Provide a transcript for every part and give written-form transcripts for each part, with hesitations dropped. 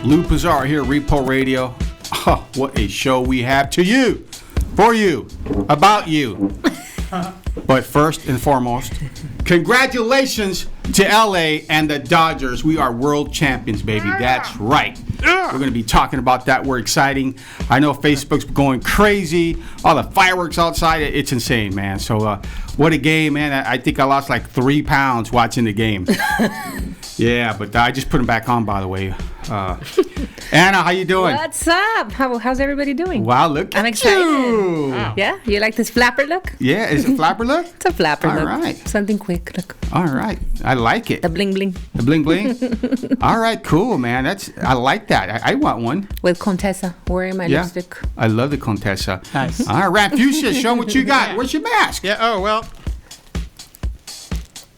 Lou Pizarro here, Repo Radio. Oh, what a show we have to you, for you, about you. But first and foremost, congratulations to LA and the Dodgers. We are world champions, baby. That's right. We're going to be talking about that. We're exciting. I know Facebook's going crazy. All the fireworks outside. It's insane, man. So what a game, man. I think I lost like 3 pounds watching the game. Yeah, but I just put them back on, by the way. Anna, how you doing? What's up? How's everybody doing? Wow, look I'm at excited. you. Wow. Yeah, you like this flapper look? Yeah, is it flapper look? It's a flapper All look. right. Something quick look. All right, I like it. The bling bling. The bling bling. All right, cool, man. I like that. I want one. With Contessa wearing my lipstick. I love the Contessa. Nice. All right, Fuchsia, show 'em what you got. Where's your mask? Yeah, oh, well.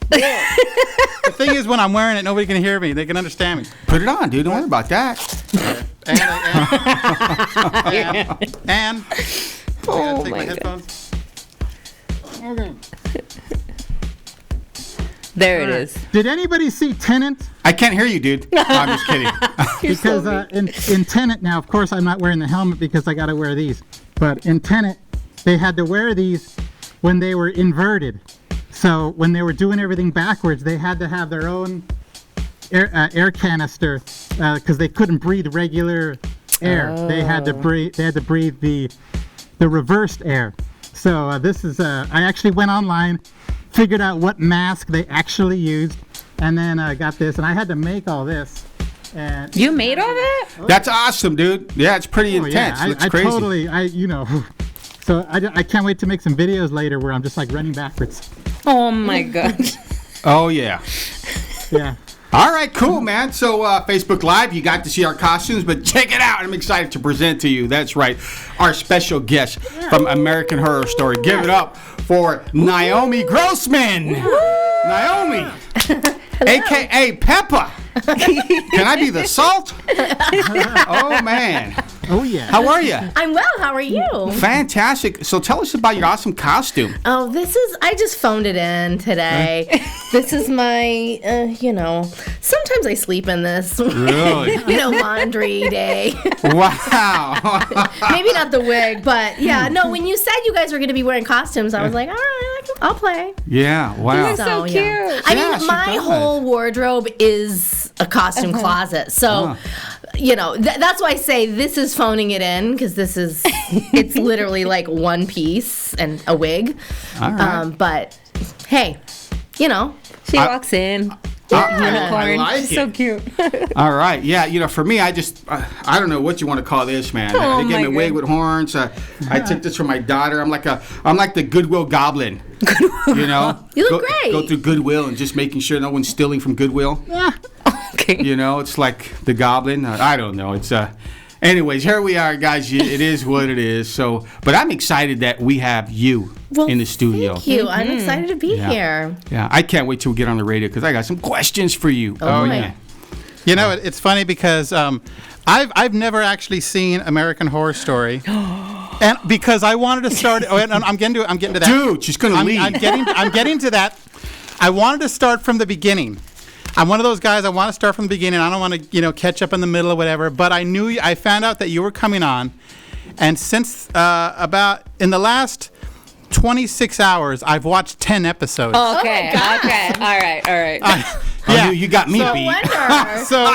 The thing is, when I'm wearing it, nobody can hear me. They can understand me. Put it on, dude. Don't worry about that. And Oh take my God. headphones. Okay. There it is. Did anybody see Tenet? I can't hear you, dude. No, I'm just kidding. Because in Tenet, now, of course, I'm not wearing the helmet because I got to wear these. But in Tenet, they had to wear these when they were inverted. So when they were doing everything backwards, they had to have their own air canister because they couldn't breathe regular air. Oh. They had to breathe. They had to breathe the reversed air. So this is. I actually went online, figured out what mask they actually used, and then got this. And I had to make all this. And You made all that? That's awesome, dude. Yeah, it's pretty intense. Yeah, Looks I crazy. totally. So I can't wait to make some videos later where I'm just like running backwards. Oh my God. Oh, yeah. Yeah. All right, cool, man. So Facebook Live, you got to see our costumes, but check it out. I'm excited to present to you. That's right, our special guest from American Horror Story. Give it up for Naomi Grossman. Naomi, a.k.a. Peppa. Can I be the salt? Oh, man. Oh yeah. How are you? I'm well. How are you? Fantastic. So tell us about your awesome costume. Oh, I just phoned it in today. This is my, sometimes I sleep in this. Really? Laundry day. Wow. Maybe not the wig, but yeah. No, when you said you guys were going to be wearing costumes, I was like, all right, I'll play. Yeah, wow. You're so cute. I Yeah, she mean, my does. whole wardrobe is a costume closet. So, that's why I say this is phoning it in because it's literally like one piece and a wig. All right. But hey, She walks in. Unicorn. I like She's it. so cute. All right, yeah, for me, I don't know what you want to call this, man. Oh, They gave me a my wig God. with horns. I took this from my daughter. I'm like the Goodwill Goblin. You know, You look great. Go through Goodwill and just making sure no one's stealing from Goodwill. Okay. You know, it's like the Goblin. I don't know. It's Anyways, here we are, guys. It is what it is. So, but I'm excited that we have you in the studio. Thank you. I'm excited to be Yeah. here. Yeah, I can't wait till we get on the radio because I got some questions for you. Oh, boy. yeah. You know, it's funny because I've never actually seen American Horror Story, and because I wanted to start. Oh, and I'm getting to that. Dude, she's gonna leave. I'm getting to that. I wanted to start from the beginning. I'm one of those guys. I want to start from the beginning. I don't want to, catch up in the middle or whatever. But I found out that you were coming on, and since about in the last 26 hours, I've watched 10 episodes. Okay. Okay. All right. Oh, you got me No beat. wonder. So,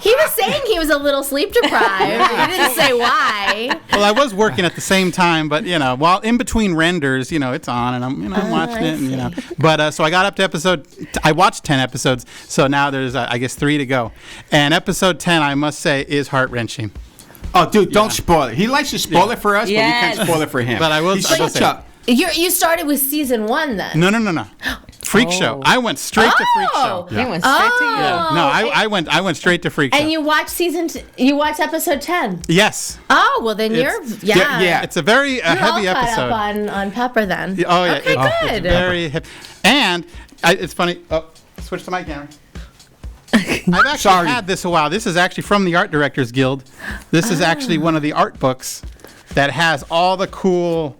He was saying he was a little sleep deprived. He didn't say why. well, I was working at the same time, but while in between renders, it's on, and I'm watching it, and But so I got up to I watched 10 episodes, so now there's I guess 3 to go, and episode 10, I must say, is heart wrenching. Oh, dude, don't spoil it. He likes to spoil it for us, Yes. but we can't spoil it for him. But I will- He's I will such say- a... You started with season 1 then. No. Freak Show. I went straight to Freak Show. He went straight to you. Yeah. No, I went straight to Freak Show. And you watched you watched episode 10. Yes. Oh, well then you're yeah. It's a very You're heavy all caught episode. up on Pepper then. Oh yeah. Okay, It's good. very heavy. And it's funny. Oh, switch to my camera. I've actually had this a while. This is actually from the Art Directors Guild. This is actually one of the art books that has all the cool,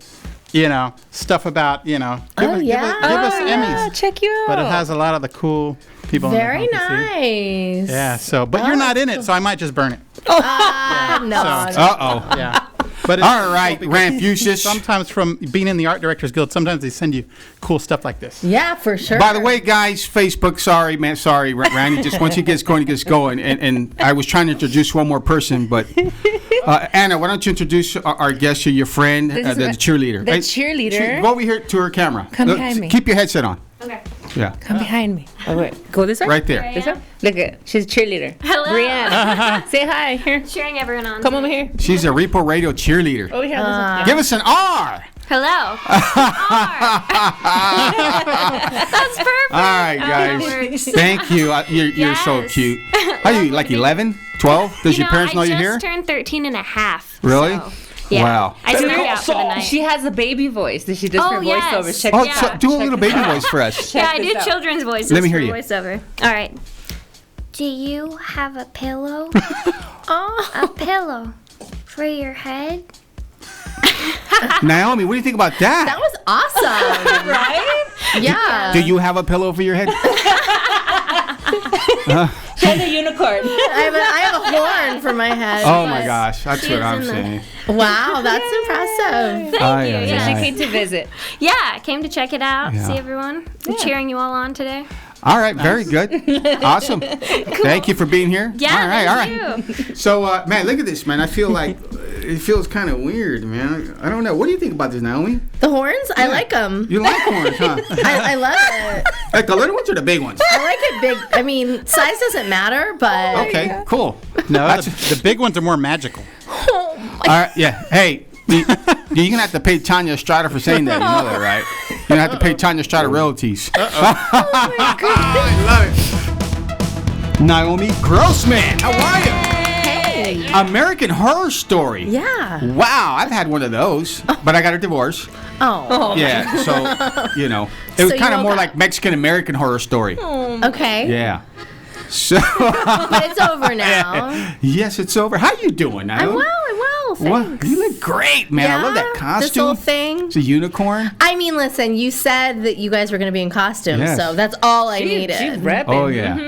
stuff about, give us Emmys. Check you out. But it has a lot of the cool people. Very in the home to see. nice. Yeah. So, but you're not in it, so I might just burn it. No. Uh-oh. Yeah. But it's All right, Ramfusis. sometimes from being in the Art Directors Guild, sometimes they send you cool stuff like this. Yeah, for sure. By the way, guys, Facebook, sorry, man, sorry, Randy, just once he gets going, he gets going. And I was trying to introduce one more person, but Anna, why don't you introduce our guest here, your friend, the cheerleader. The cheerleader. Go over here to her camera. Come behind me. Keep your headset on. Okay. Yeah, Come behind me. Oh, wait. Go this way? right there. This way? Look at she's a cheerleader. Hello. Brianna. Say hi. Here. Cheering everyone on. Come over here. She's a Repo Radio cheerleader. Over here. This way. Give us an R. Hello. That's perfect. All right, That guys. works. Thank you. You're so Yes. cute. How are you, like 11, 12? Does your parents know you're here? I just turned 13 and a half. Really? So, yeah. Wow. I snuck out for the night. She has a baby voice. She does her yes. voiceover. Check Oh, this so out. do a little baby voice for us. Yeah, I this do out. children's voices Let me hear for you. voiceover. All right. Do you have a pillow? Oh. A pillow for your head? Naomi, what do you think about that? That was awesome. Right? Yeah. Do you have a pillow for your head? She has a unicorn. I have a horn for my head. Oh my gosh, that's what I'm in the- saying. Wow, that's impressive. Thank Aye, you. aye, Yeah. She aye. came to visit. Yeah, I came to check it out, Yeah. see everyone. I'm cheering you all on today. All right, very good. Awesome. Thank you for being here. Yeah, all right, thank all right. you. So, man, look at this, man. I feel like it feels kind of weird, man. I don't know. What do you think about this, Naomi? The horns, I like them. You like horns, huh? I love it. Like the little ones or the big ones? I like it big. I mean, size doesn't matter, but Okay, cool. No, That's- the big ones are more magical. All right, yeah. Hey, you're going to have to pay Tanya Estrada for saying that. You know that, right? You're going to have to pay Tanya Estrada royalties. I love it. Naomi Grossman, how are you? hey. American Horror Story. Yeah. Wow, I've had one of those, but I got a divorce. Oh. Yeah, so, you know, it was So you kind of all more got- like Mexican American Horror Story. Okay. Yeah. So, But it's over now. yes, it's over. How you doing, Naomi? I'm well, What? thanks. You look great, man. I love that Yeah, costume. This whole thing. It's a unicorn. I mean, listen, you said that you guys were going to be in costume, Yes. so that's all I She's needed. repping. Oh, yeah.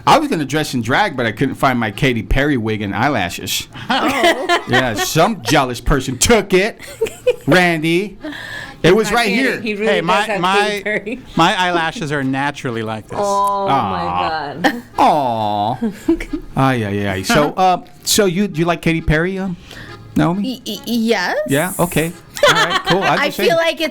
I was going to dress in drag, but I couldn't find my Katy Perry wig and eyelashes. Oh. Yeah, some jealous person took it. Randy. It was right here. He really Hey, does have Katy Perry. my eyelashes are naturally like this. Oh Aw. my God. Aw. Ay, ay, ay. So, so you like Katy Perry, Naomi? Yes. Yeah. Okay. All right. Cool. I feel like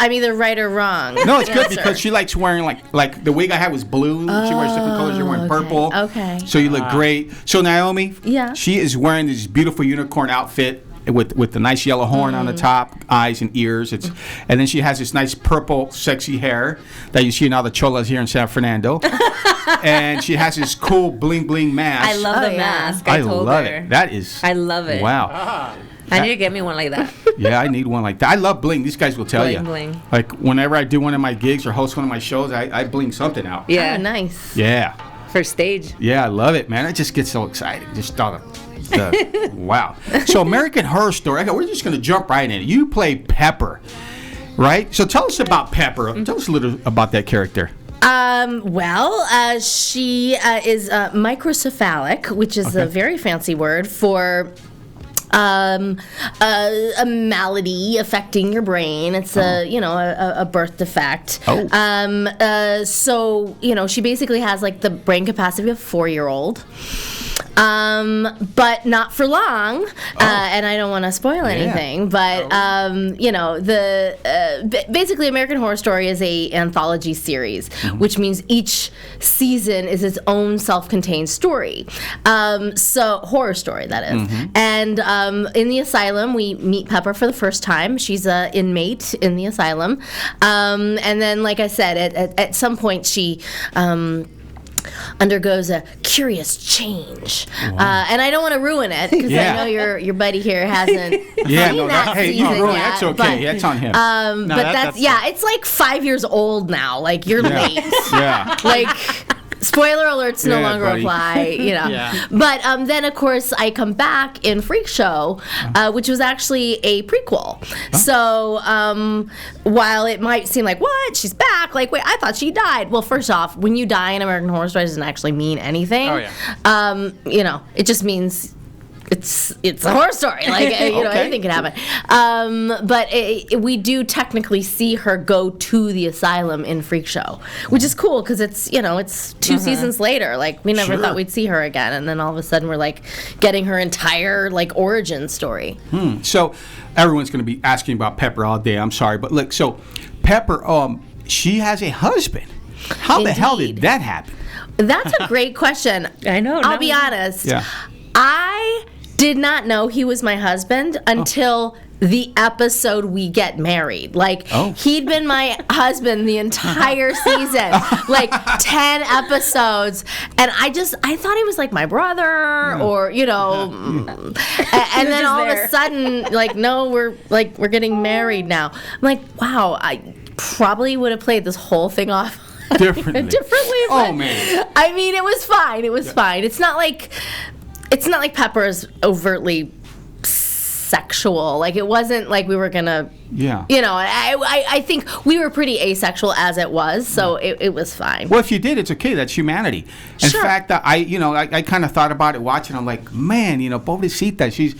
I'm either right or wrong. No, it's good answer. because she likes wearing like the wig I had was blue. She wears different colors. You're wearing purple. Okay. So you look great. So Naomi, Yeah. she is wearing this beautiful unicorn outfit with the nice yellow horn on the top, eyes and ears. And then she has this nice purple, sexy hair that you see in all the cholas here in San Fernando. And she has this cool bling bling mask. I love Oh, the yeah. mask. I told love her. it. That is. I love it. Wow. I need to get me one like that. Yeah, I need one like that. I love bling. These guys will tell Bling, you. bling. Like whenever I do one of my gigs or host one of my shows, I bling something out. Yeah. Oh, nice. Yeah. For stage. Yeah, I love it, man. I just get so excited. Just thought of wow. So American Horror Story. Okay, we're just going to jump right in. You play Pepper, right? So tell us about Pepper. Tell us a little about that character. She is microcephalic, which is a very fancy word for a malady affecting your brain. It's a birth defect. Oh. So she basically has like the brain capacity of a 4-year-old. But not for long, and I don't want to spoil anything. But basically, American Horror Story is a anthology series, which means each season is its own self-contained story. So horror story that is. And in the asylum, we meet Pepper for the first time. She's an inmate in the asylum, and then, like I said, at some point she. Undergoes a curious change, and I don't want to ruin it because Yeah. I know your buddy here hasn't Yeah, seen no, that hey, season you ruined it. yet. That's okay. but, That's on him. but that's it's like 5 years old now. Like you're late. yeah. Like Spoiler alerts no Yeah, longer buddy. apply, Yeah. But then, of course, I come back in Freak Show, which was actually a prequel. So while it might seem like, what? She's back? Like, wait, I thought she died. Well, first off, when you die in American Horror Story, it doesn't actually mean anything. Oh, yeah. It just means it's a horror story. Like, Okay. anything can happen. But we do technically see her go to the asylum in Freak Show, which is cool because it's 2 seasons later. Like, we never Sure. thought we'd see her again, and then all of a sudden we're like getting her entire like origin story. So everyone's going to be asking about Pepper all day. I'm sorry, but look, so Pepper, she has a husband. How the hell did Indeed. that happen? That's a great question. I know. I'll be honest. Yeah. I did not know he was my husband until the episode we get married. Like, he'd been my husband the entire season, like 10 episodes. And I thought he was like my brother or, and then all of a sudden, like, no, we're getting married now. I'm like, wow, I probably would have played this whole thing off Differently. but, Oh, man. I mean, it was fine. It was fine. It's not like Pepper is overtly sexual. Like, it wasn't like we were gonna. Yeah. I think we were pretty asexual as it was, so it was fine. Well, if you did, it's okay. That's humanity. In Sure. fact, I kind of thought about it watching. I'm like, man, Pobrecita, she's,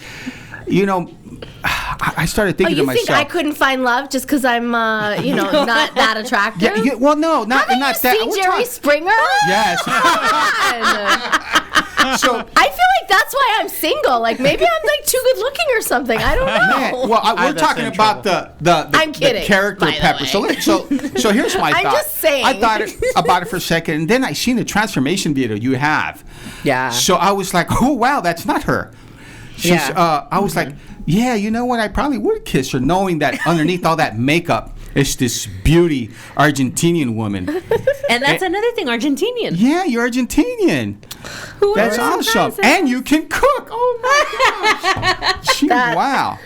I started Oh, thinking to you think myself. I couldn't find love just because I'm, not that attractive? Yeah, well, no, not Haven't not you that. seen We're Jerry talking- Springer? Yes. Come on. So, I feel like that's why I'm single. Like, maybe I'm like too good looking or something. I don't know. man, well, we're have that talking same about the I'm kidding, character by of the Pepper. way. So here's my I'm thought. just saying. I thought about it for a second, and then I seen the transformation video you have. Yeah. So I was like, oh wow, that's not her. She's, Yeah. I was like, yeah, you know what? I probably would kiss her, knowing that underneath all that makeup is this beauty Argentinian woman. And that's another thing, Argentinian. Yeah, you're Argentinian. That's awesome, and you can cook. Oh my gosh! Gee, wow.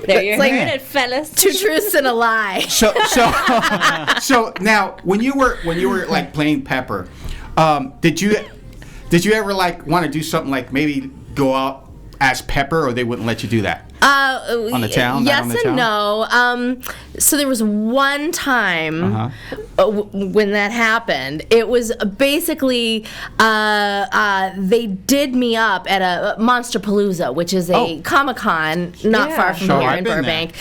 There you're like- hearing it, fellas. Two truths and a lie. So now when you were like playing Pepper, did you ever like want to do something like maybe go out as Pepper, or they wouldn't let you do that? On the town? Not Yes on the and town? no. So there was one time when that happened. It was basically they did me up at a Monsterpalooza, which is a Comic-Con not Yeah. far from Sure, here I've in been Burbank.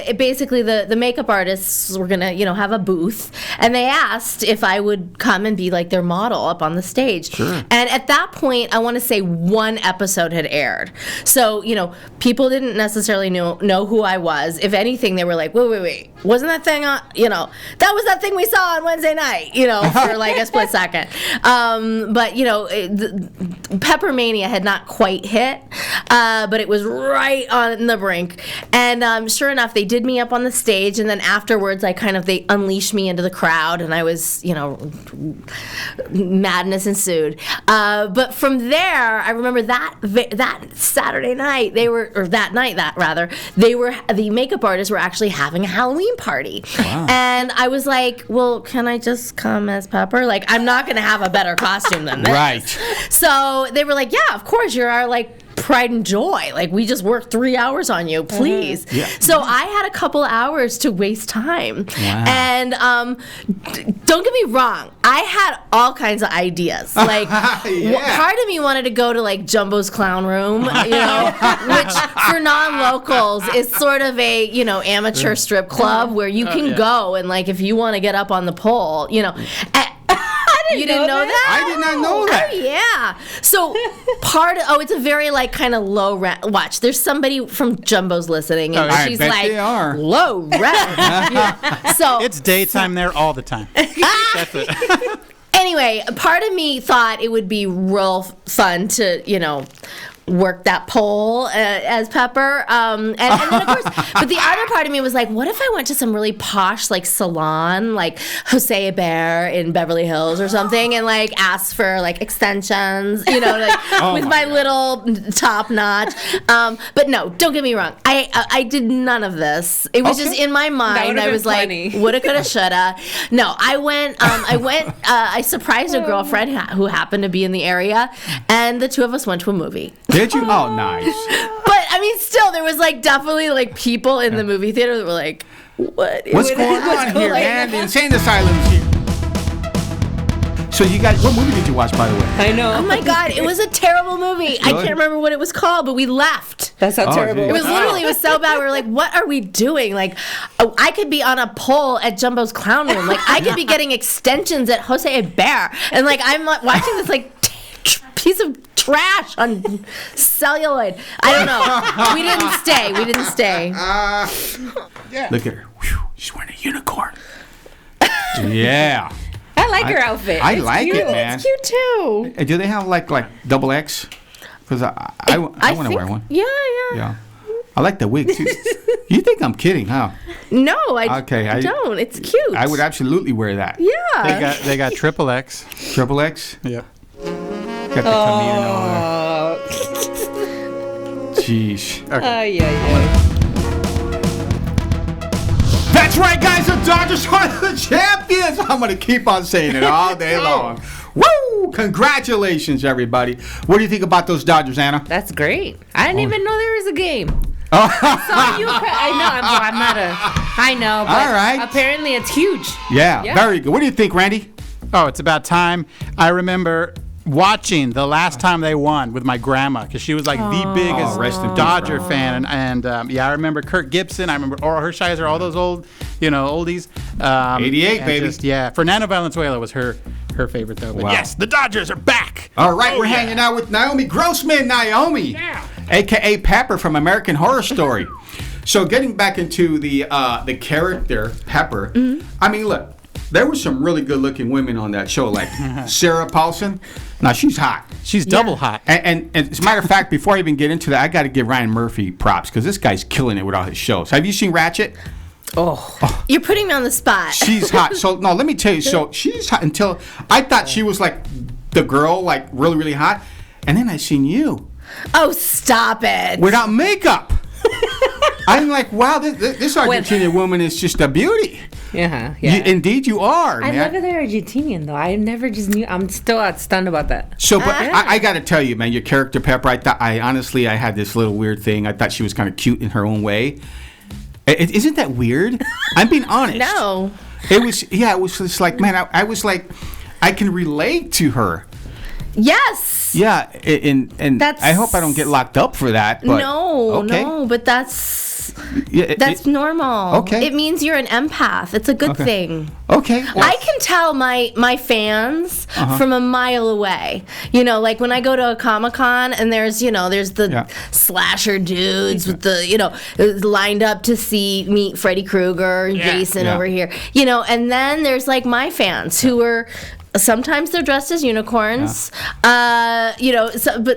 It basically the makeup artists were gonna have a booth, and they asked if I would come and be like their model up on the stage. Sure. And at that point, I want to say one episode had aired. So, people didn't necessarily know who I was. If anything, they were like, wait. Wasn't that thing on, that was that thing we saw on Wednesday night, for like a split second. But, Pepper Mania had not quite hit, but it was right on the brink. And sure enough, they did me up on the stage. And then afterwards, they unleashed me into the crowd. And I was, madness ensued. But from there, I remember that Saturday night, the makeup artists were actually having a Halloween party. Wow. And I was like, well, can I just come as Pepper? Like, I'm not going to have a better costume than this. Right. So they were like, yeah, of course, you're our, pride and joy. Like, we just worked 3 hours on you, please. Yeah. So I had a couple hours to waste time. Wow. And don't get me wrong, I had all kinds of ideas. Like, Yeah. part of me wanted to go to Jumbo's Clown Room, which for non-locals is sort of a amateur strip club where you can go and if you want to get up on the pole, You didn't know that? I did not know that. Oh, yeah. So it's a very kind of low rent. Watch, there's somebody from Jumbo's listening, and I she's bet like, they are. low rent. Yeah. So It's daytime there all the time. That's it. anyway, part of me thought it would be real fun to, work that pole as Pepper. And then of course, but the other part of me was like, what if I went to some really posh like salon, like Jose Hebert in Beverly Hills or something, and like asked for like extensions, like with my little top notch. But no, don't get me wrong. I did none of this. It was just in my mind. I was funny. like, woulda, coulda, shoulda. No, I went. I surprised a girlfriend who happened to be in the area, and the two of us went to a movie. Did you? Oh, nice. But I mean, still, there was like definitely like people in the movie theater that were like, What's going on here, man? The insane asylum's here. So you guys, what movie did you watch, by the way? I know. Oh my God, it was a terrible movie. I can't remember what it was called, but we left. That's how terrible. It was literally, it was so bad. We were like, what are we doing? Like, I could be on a pole at Jumbo's Clown Room. Like, I could be getting extensions at Jose Hebert. And like, I'm watching this like piece of trash on celluloid. I don't know. We didn't stay. Look at her. Whew, she's wearing a unicorn. Yeah. I like her outfit. I It's like cute. it, man. It's cute too. Do they have like double X? Because I want to wear one. Yeah. Yeah. I like the wig too. You think I'm kidding, huh? No, I Okay, don't. It's cute. I would absolutely wear that. Yeah. They got triple X. Triple X? Yep. Got the Camille and all that. Jeez. That's right, guys. The Dodgers are the champions. I'm going to keep on saying it all day long. Woo! Congratulations, everybody. What do you think about those Dodgers, Anna? That's great. I didn't even know there was a game. Oh. I know, but All right. apparently it's huge. Yeah, Yeah. very good. What do you think, Randy? Oh, it's about time. I remember watching the last time they won with my grandma because she was like the biggest rest in peace, Dodger fan, and I remember Kurt Gibson. I remember Oral Hershiser, all those old, oldies. 88, and baby. Fernando Valenzuela was her favorite though. But Wow. yes, the Dodgers are back. All right, we're hanging out with Naomi Grossman. Naomi, a.k.a. Pepper from American Horror Story. So getting back into the character, Pepper, I mean, look, there were some really good-looking women on that show, like Sarah Paulson. Now, she's hot. She's double hot. And as a matter of fact, before I even get into that, I got to give Ryan Murphy props because this guy's killing it with all his shows. Have you seen Ratchet? You're putting me on the spot. She's hot. So, no, let me tell you. So, she's hot until I thought she was like the girl, like really, really hot. And then I seen you Oh, stop it. without makeup. I'm like, wow, this Argentinian woman is just a beauty. Yeah. Indeed, you are, I man. love that they're Argentinian, though. I never just knew. I'm still stunned about that. So, but I got to tell you, man, your character, Pepper, I honestly had this little weird thing. I thought she was kind of cute in her own way. Isn't that weird? I'm being honest. No. It was just like, man, I was like, I can relate to her. Yes. Yeah, and That's- I hope I don't get locked up for that. But, No, but that's normal. Okay. It means you're an empath. It's a good thing. Okay. Well, I can tell my fans from a mile away. Like when I go to a Comic-Con and there's the slasher dudes with the lined up to meet Freddy Krueger and Jason over here. And then there's like my fans who are sometimes they're dressed as unicorns. But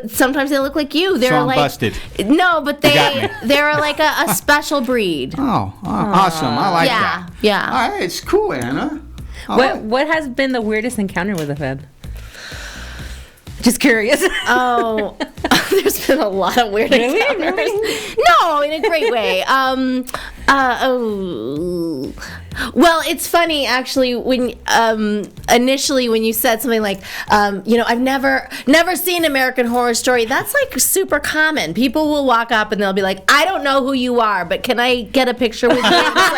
sometimes they look like you. They're So I'm like busted. No, but got me. they're like a special breed. awesome. I like that. Yeah. All right, it's cool, Anna. All right. What has been the weirdest encounter with a Fed? Just curious. Oh, there's been a lot of weird encounters. No, in a great way. Well, it's funny actually when initially when you said something like, I've never seen American Horror Story. That's like super common. People will walk up and they'll be like, I don't know who you are, but can I get a picture with you? And it's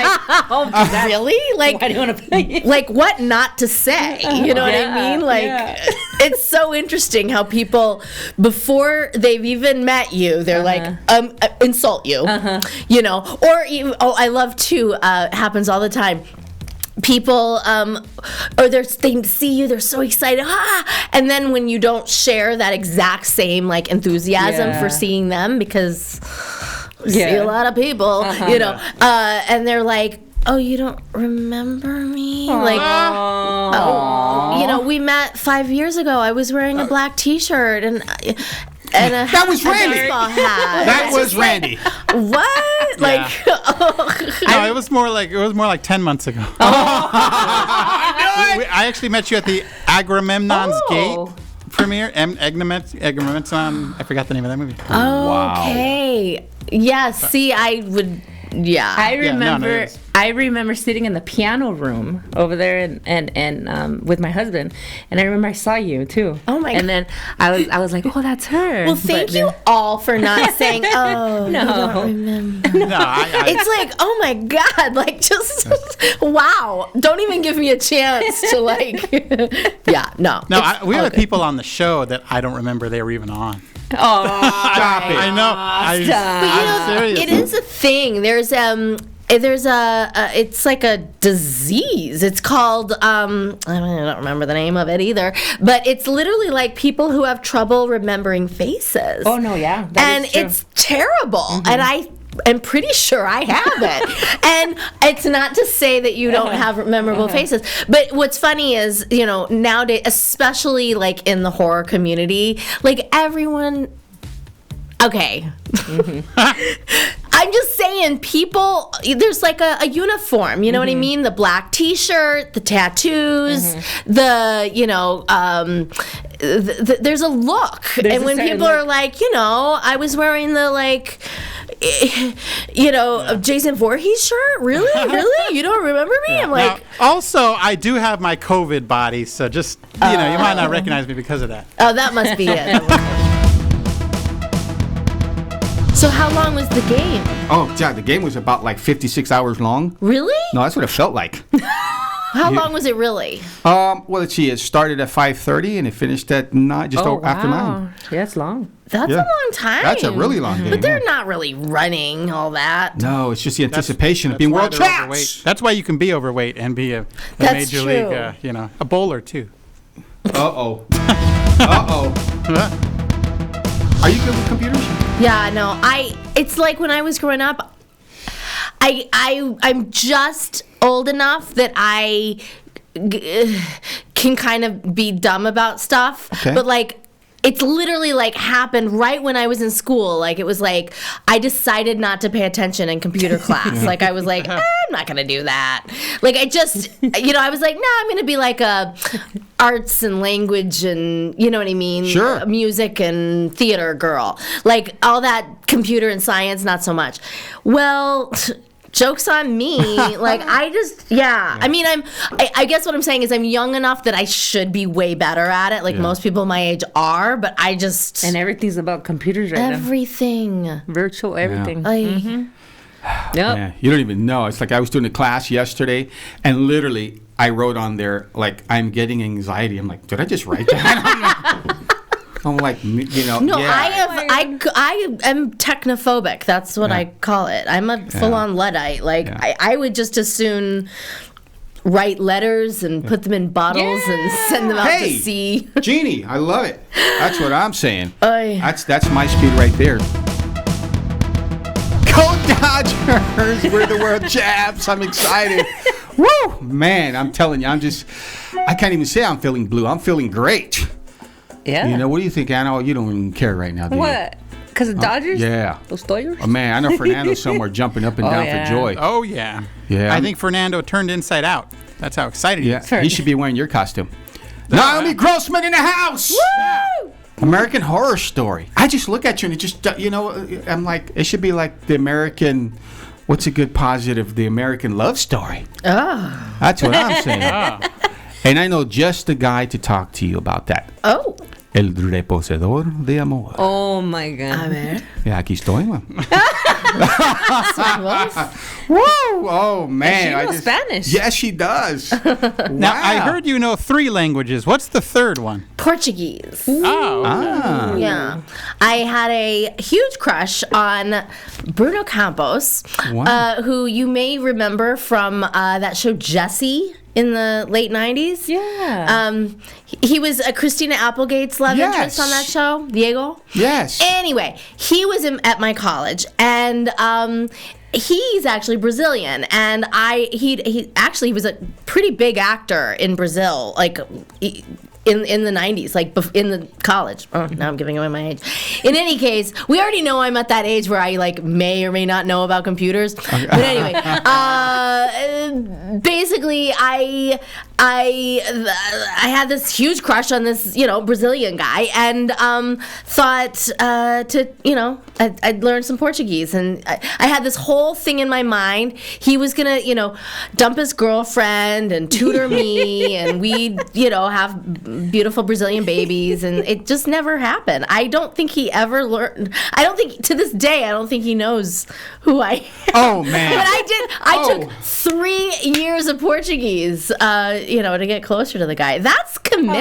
like, really? Like, Why do you want to? like what not to say? You know what I mean? Like, it's so interesting how people before they've even met you, they're like insult you, or even, I love too. Happens all the time. People, or they see you, they're so excited, and then when you don't share that exact same like enthusiasm for seeing them, because we see a lot of people, and they're like, oh, you don't remember me? Like, we met 5 years ago. I was wearing a black T-shirt, and and a That was Randy. baseball hat. That It's was just like, Randy. what? Like, No, it was more like 10 months ago. I actually met you at the Agamemnon's Oh. Gate premiere. Agamemnon. I forgot the name of that movie. okay. Yeah. See, I would. Yeah. I Yeah, no, remember. it is. I remember sitting in the piano room over there and with my husband, and I remember I saw you too. Oh my And then I was like, oh, that's her. Well, thank you all for not saying, oh, No. you don't remember. No, I It's like, oh my God, like just, wow. Don't even give me a chance to like, yeah, no. no, It's we all have good. people on the show that I don't remember they were even on. Oh, Stop it. I know. But you I'm know, serious. it is a thing. There's it's like a disease. It's called I don't remember the name of it either, but it's literally like people who have trouble remembering faces. oh no, yeah. that And is true. it's terrible. And I am pretty sure I have it. And it's not to say that you don't have memorable faces. But what's funny is, you know, nowadays, especially like in the horror community, like everyone. Okay. I'm just saying, people, there's like a uniform, you know what I mean? The black t-shirt, the tattoos, the, you know, there's a look. There's and a when certain people are look. like, you know, I was wearing the like, you know, Jason Voorhees shirt? Really? Really? You don't remember me? I'm like, Now, also, I do have my COVID body, so just, you know, you might not recognize me because of that. oh, that must be it. So how long was the game? Oh, yeah, the game was about like 56 hours long. Really? No, that's what it felt like. How long was it really? Well, let's see. It started at 5:30 and it finished at 9, just after 9. Yeah, it's long. That's Yeah. a long time. That's a really long game. But they're yeah. not really running all that. No, it's just the anticipation of That's being why world they're champs. overweight. That's why you can be overweight and be a That's major true. league, you know, a bowler too. Uh-oh. Uh-oh. Are you good with computers? Yeah, no. It's like when I was growing up, I'm just old enough that I can kind of be dumb about stuff. Okay. But like it's literally like happened right when I was in school. Like it was like I decided not to pay attention in computer class. Like I was like, I'm not gonna do that. Like I just, you know, I was like, no, I'm gonna be like a arts and language and you know what I mean, Sure. music and theater girl. Like all that computer and science, not so much. Well. Joke's on me. Like I just, yeah. I mean, I guess what I'm saying is I'm young enough that I should be way better at it. Like most people my age are, but I just And everything's about computers right everything. now. Virtual everything. Like, Yep. Yeah, you don't even know. It's like I was doing a class yesterday, and literally I wrote on there, like, I'm getting anxiety. I'm like, did I just write that? I'm like, you know, no, yeah. I am technophobic. That's what I call it. I'm a full-on Luddite. Like Yeah. I would just as soon write letters and put them in bottles and send them out Hey. to sea. Genie, I love it. That's what I'm saying. Oy. That's my speed right there. Go Dodgers! We're the world champs. I'm excited. Woo! Man, I'm telling you, I can't even say I'm feeling blue. I'm feeling great. Yeah. You know, what do you think, Anna? You don't even care right now, do you? What? Because the Dodgers? Yeah. Los Dodgers? Oh, man, I know Fernando's somewhere jumping up and Oh, down yeah. for joy. Oh yeah. Yeah. I think Fernando turned inside out. That's how excited he Yeah, is. he should be wearing your costume. Naomi Grossman in the house! Woo! American Horror Story. I just look at you and it just, you know, I'm like, it should be like the American, what's a good positive? The American Love Story. Oh. That's what I'm saying. And I know just the guy to talk to you about that. Oh. El reposedor de amor. Oh my God. A ver. Yeah, aquí estoy, man. Vamos. Woo! Oh, man. she knows Spanish. Yes, she does. Now I heard you know 3 languages. What's the third one? Portuguese. Oh. Ah. Yeah. I had a huge crush on Bruno Campos, Wow. who you may remember from that show Jessie in the late 90s. Yeah. He was Christina Applegate's love Yes. interest on that show, Diego. Yes. Anyway, he was at my college, and he's actually Brazilian, and he actually was a pretty big actor in Brazil, like in the 90s, like in the college. Oh, now I'm giving away my age. In any case, we already know I'm at that age where I like may or may not know about computers. Okay. But anyway, basically, I had this huge crush on this, Brazilian guy, and thought I'd learn some Portuguese, and I had this whole thing in my mind. He was gonna, dump his girlfriend and tutor me, and we'd, have beautiful Brazilian babies, and it just never happened. I don't think he ever learned. To this day, I don't think he knows who I am. Oh, man. But I took 3 years of Portuguese, to get closer to the guy. That's commitment.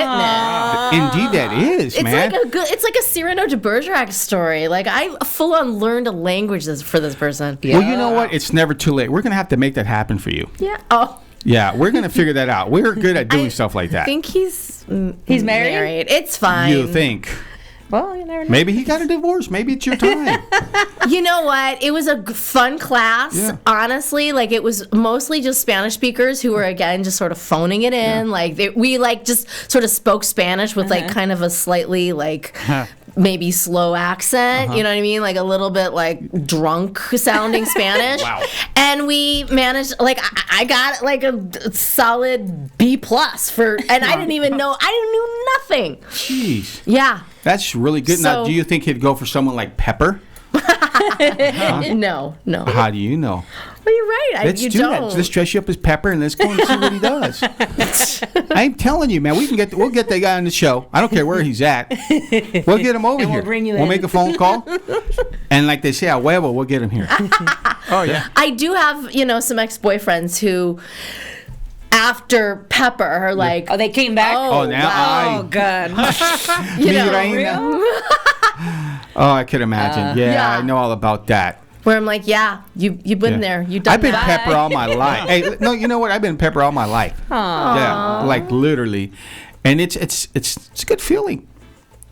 Indeed, that is, man. It's like a Cyrano de Bergerac story. Like, I full on learned a language for this person. Well, you know what? It's never too late. We're going to have to make that happen for you. Yeah. Oh. Yeah, we're going to figure that out. We're good at doing stuff like that. I think he's married? It's fine. You think? Well, you never know. Maybe he got a divorce. Maybe it's your time. You know what? It was a fun class, honestly. Like, it was mostly just Spanish speakers who were, again, just sort of phoning it in. Yeah. Like, we, just sort of spoke Spanish with, kind of a slightly, maybe slow accent. You know what I mean? Like, a little bit, drunk-sounding Spanish. Wow. And we managed, I got, a solid B+ and I didn't even know, I knew nothing. Jeez. Yeah. That's really good. Now, do you think he'd go for someone like Pepper? No. How do you know? Well, you're right. Let's do that. Let's dress you up as Pepper and let's go and see what he does. I'm telling you, man, we'll get that guy on the show. I don't care where he's at. We'll get him over here. We'll bring you We'll in. make a phone call. And like they say, a huevo, we'll get him here. Oh, yeah. I do have, some ex-boyfriends who, after Pepper, are like... Oh, they came back? Oh, now wow. Oh, God. Oh, I could imagine. I know all about that. Where I'm like, you've been there. You've done I've been that. Pepper all my life. Hey, no, you know what? I've been Pepper all my life. Aww. Yeah, literally. And it's a good feeling.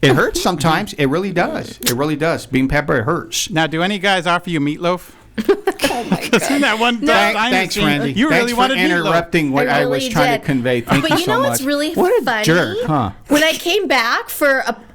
It hurts sometimes. It really does. It really does. Being Pepper, it hurts. Now, do any guys offer you meatloaf? Oh, my God. In that one Thanks, Randy. You Thanks really for wanted interrupting what I was trying to convey. Thank you so much. But you know what's really what funny? A jerk, huh? When I came back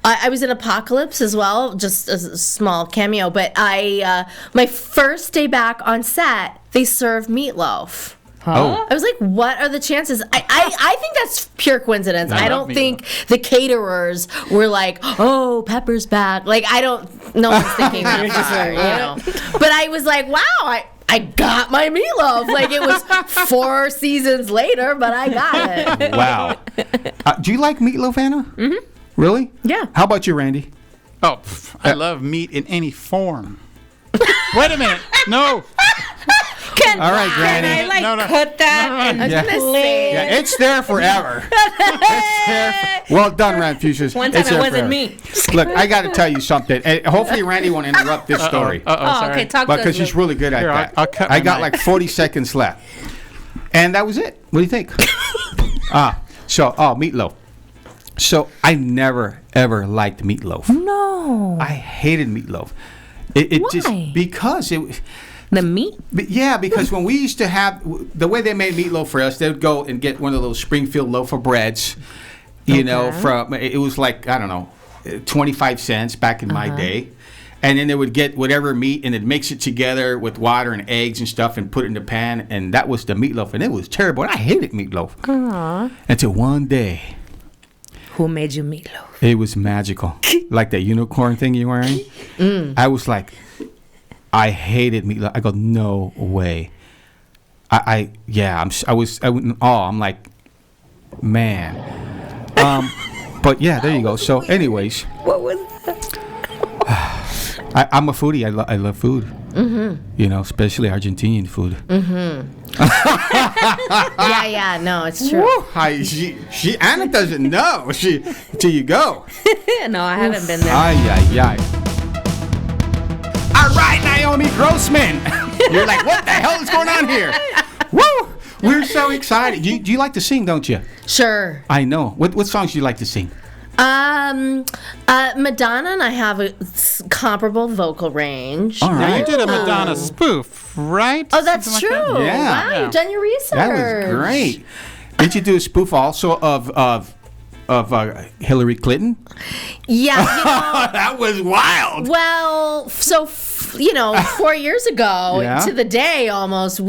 I was in Apocalypse as well, just a small cameo. But my first day back on set, they served meatloaf. Oh. I was like, what are the chances? I think that's pure coincidence. I don't think the caterers were like, oh, Pepper's back. No one's thinking that. You're just But I was like, wow, I got my meatloaf. It was 4 seasons later, but I got it. Wow. Do you like meatloaf, Anna? Mm-hmm. Really? Yeah. How about you, Randy? Oh, I love meat in any form. Wait a minute. No. Can Granny. I cut that? No. Yeah, it's there forever. It's there. Well done, Ranfusius. One time it wasn't me. Look, I got to tell you something. And hopefully, Randy won't interrupt this story. Sorry. Okay, talk to us. Because she's really good at that. I'll cut I my got mic. 40 seconds left. And that was it. What do you think? Meatloaf. So I never, ever liked meatloaf. No. I hated meatloaf. It Why? just because it. The meat? Yeah, because when we used to have the way they made meatloaf for us, they would go and get one of those Springfield loaf of breads. From it was like, I don't know, 25 cents back in my day. And then they would get whatever meat and they'd mix it together with water and eggs and stuff and put it in the pan. And that was the meatloaf. And it was terrible. And I hated meatloaf. Aww. Until one day. Who made you meatloaf? It was magical. Like that unicorn thing you're wearing. I was like, I hated meatloaf. I go, no way. I was in awe. I'm like, man. But yeah, there you go. So anyways. What was that? I'm a foodie. I love food. Mm-hmm. Especially Argentinian food. Mm-hmm. No, it's true. Woo, Anna doesn't know. Till you go. No, I haven't been there. Ay. All right, Naomi Grossman. You're like, what the hell is going on here? Woo! We're so excited. Do you like to sing, don't you? Sure. I know. What songs do you like to sing? Madonna and I have a comparable vocal range. All Now, right. you did a Madonna spoof, right? Oh, that's Something true. like that? Yeah. Wow, you've done your research. That was great. Did you do a spoof also of Hillary Clinton? Yeah, That was wild. well, so 4 years ago Yeah. to the day almost,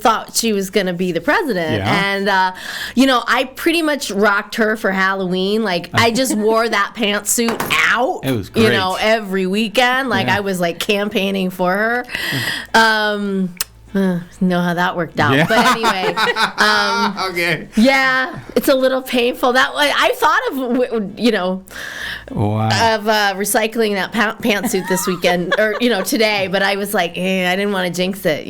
thought she was going to be the president. Yeah. And, I pretty much rocked her for Halloween. Like, I just wore that pantsuit out. It was great. Every weekend. Like, Yeah. I was, like, campaigning for her. Know how that worked out. Yeah. But anyway, Okay. yeah, it's a little painful. That way, I thought of, Wow. recycling that pantsuit this weekend or today, but I was like, I didn't want to jinx it.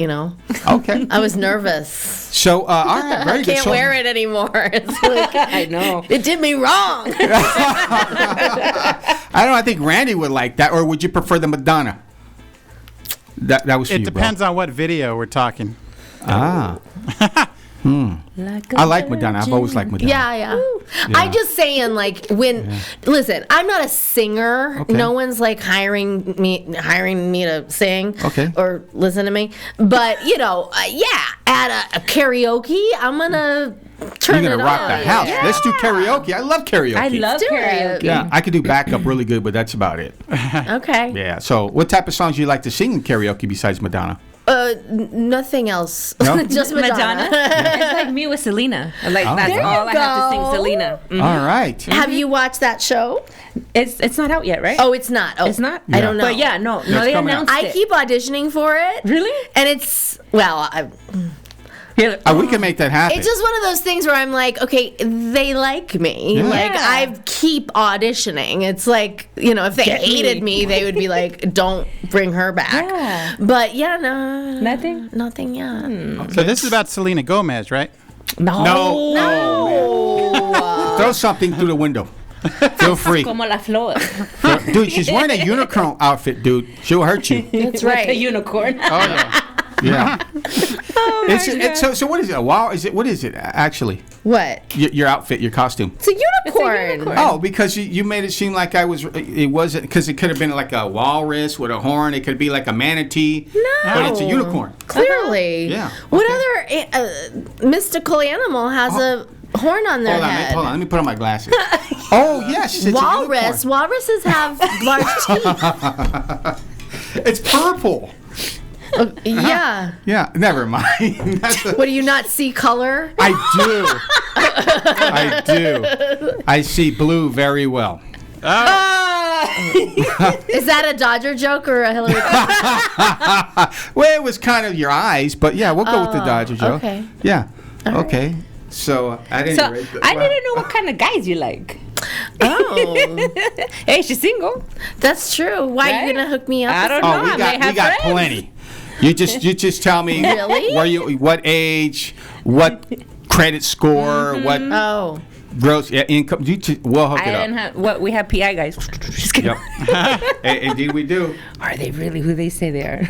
Okay. I was nervous. So, all right, very I good. can't So- wear it anymore. It's like, I know. it did me wrong. I don't know. I think Randy would like that, or would you prefer the Madonna? That was for It you, depends on what video we're talking. Ah. I like Madonna. I've always liked Madonna. Yeah. I'm just saying, like, listen, I'm not a singer. Okay. No one's like hiring me to sing Okay. or listen to me. But at a karaoke, I'm gonna turn You're it gonna rock on. the house. Yeah. Let's do karaoke. I love karaoke. I love do it. karaoke. Yeah, I could do backup really good, but that's about it. Okay. Yeah. So, what type of songs do you like to sing in karaoke besides Madonna? Nothing else. No? Just Madonna. It's like me with Selena. Like that's There all you I have to sing, go. Selena. All right. Have you watched that show? It's not out yet, right? Oh, it's not. Oh, It's not? I don't know. But yeah, no, That's they coming out. announced I it. keep auditioning for it. Really? And it's Here, We can make that happen. it's just one of those things where I'm like, okay, they like me. Yeah. Like Yeah. I keep auditioning. It's like, if they Get hated me. me, they would be like, don't bring her back. Yeah. But no. Nothing? Nothing yet. So this is about Selena Gomez, right? No. No. Throw something through the window. Feel free. Como la flor. Dude, she's wearing a unicorn outfit, dude. She'll hurt you. That's Like a right. unicorn. Oh yeah. Yeah. So what is it? A wow? What is it actually? What? Your outfit, your costume. It's a unicorn. unicorn. Oh, because you made it seem like it wasn't, because it could have been like a walrus with a horn. It could be like a manatee. No. But it's a unicorn. Clearly. Yeah, What okay. other mystical animal has a horn on their head? Hold on. Let me put on my glasses. Oh, yes. It's Walrus. A Walruses have large teeth. unicorn. It's purple. Yeah. Yeah, never mind. What, do you not see color? I do. I do. I see blue very well. Is that a Dodger joke or a Hillary Clinton? Well, it was kind of your eyes, but yeah, we'll go with the Dodger joke. okay. Yeah. Okay. So, at any So rate, I didn't know what kind of guys you like. Oh, Hey, she's single. that's true. Why are you Right? gonna hook me up? I don't Oh, know. I may we have got friends. plenty. You just tell me Really? what age, what credit score, what Oh, gross income. We'll hook I it up. didn't have what we have PI guys. Just kidding. Yep. Indeed, we do. Are they really who they say they are?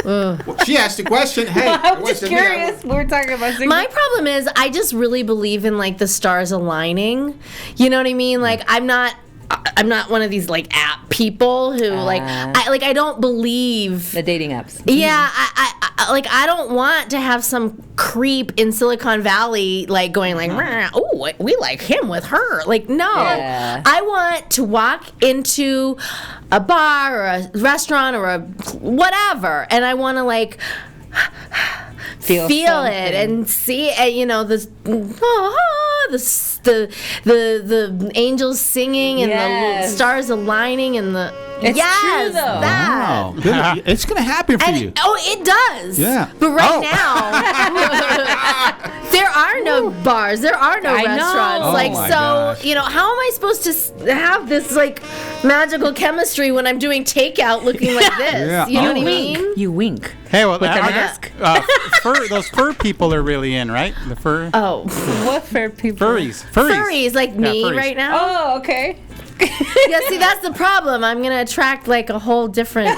Well, she asked the question. Hey, I'm what's just the matter? curious. We're talking about single. my problem is I just really believe in like the stars aligning. You know what I mean? Like I'm not one of these like app people who I don't believe. the dating apps. Yeah, I don't want to have some creep in Silicon Valley like going like, oh, we like him with her. Like, no, Yeah. I want to walk into a bar or a restaurant or a whatever, and I want to like feel it something. and see it. The angels singing and the Yes. stars aligning and the It's yes, true, though. that. Wow, good. It's gonna happen for you. It does. Yeah. But right Oh. now, there are no bars. There are no I know. restaurants. Oh like, my so, gosh. how am I supposed to have this, like, magical chemistry when I'm doing takeout looking like this? Yeah. You know what I Oh. mean? You wink. Hey, well, With the are- mask? those fur people are really in, right? The fur Oh. What for people? furries. Furries, like me furries. right now. Oh, okay. Yeah, see, that's the problem. I'm going to attract, like, a whole different.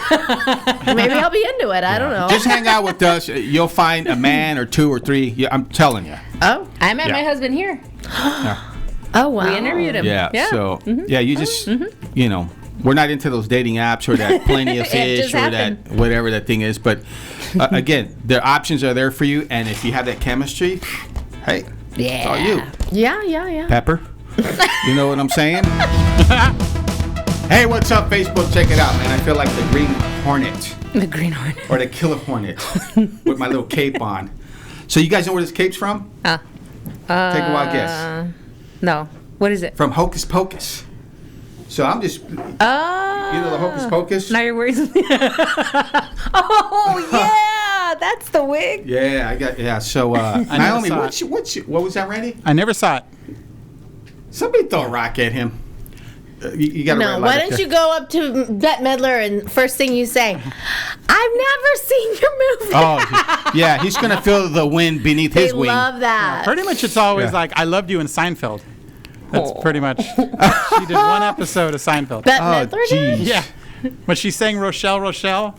Maybe I'll be into it. I don't know. Just hang out with us. You'll find a man or two or three. Yeah, I'm telling you. Oh. I met Yeah. my husband here. Oh, wow. We interviewed him. Yeah. So yeah, you just we're not into those dating apps or that Plenty of It Fish just or happened. that whatever that thing is. But again, their options are there for you, and if you have that chemistry, hey, it's all you. Yeah. Pepper. You know what I'm saying? Hey, what's up, Facebook? Check it out, man. I feel like the Green Hornet. The Green Hornet. Or the Killer Hornet with my little cape on. So you guys know where this cape's from? Take a wild guess. No. What is it? From Hocus Pocus. So I'm just, you know the Hocus Pocus? Now you're wearing something. Oh, yeah. That's the wig. Yeah, so, Naomi, what was that, Randy? I never saw it. Somebody throw a rock at him. You got to No, why don't you go up to Bette Midler and first thing you say, I've never seen your movie. Oh, yeah, he's going to feel the wind beneath his wing. They love that. Pretty much it's always like, I loved you in Seinfeld. That's pretty much. She did one episode of Seinfeld. Bette Midler did? Yeah. When she sang Rochelle, Rochelle.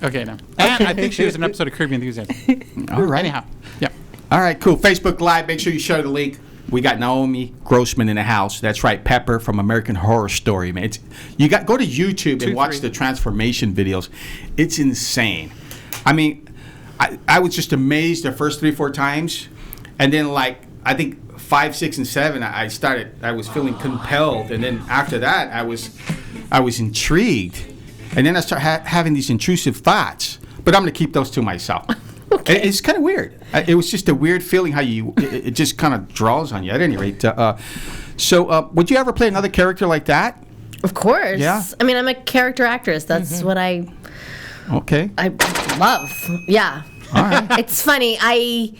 Okay, no. And I think she was in an episode of Curb Your Enthusiasm. All right. Anyhow, yeah. All right, cool. Facebook Live, make sure you share the link. We got Naomi Grossman in the house. That's right, Pepper from American Horror Story, man. Go to YouTube and watch the transformation videos. It's insane. I mean, I was just amazed the first 3-4 times, and then I think 5, 6, and 7, I was feeling compelled, and then after that, I was intrigued, and then I started having these intrusive thoughts. But I'm gonna keep those to myself. Okay. It's kind of weird. It was just a weird feeling how it just kind of draws on you. At any rate, so would you ever play another character like that? Of course. Yeah. I mean, I'm a character actress. That's what I love. Yeah. All right. It's funny. I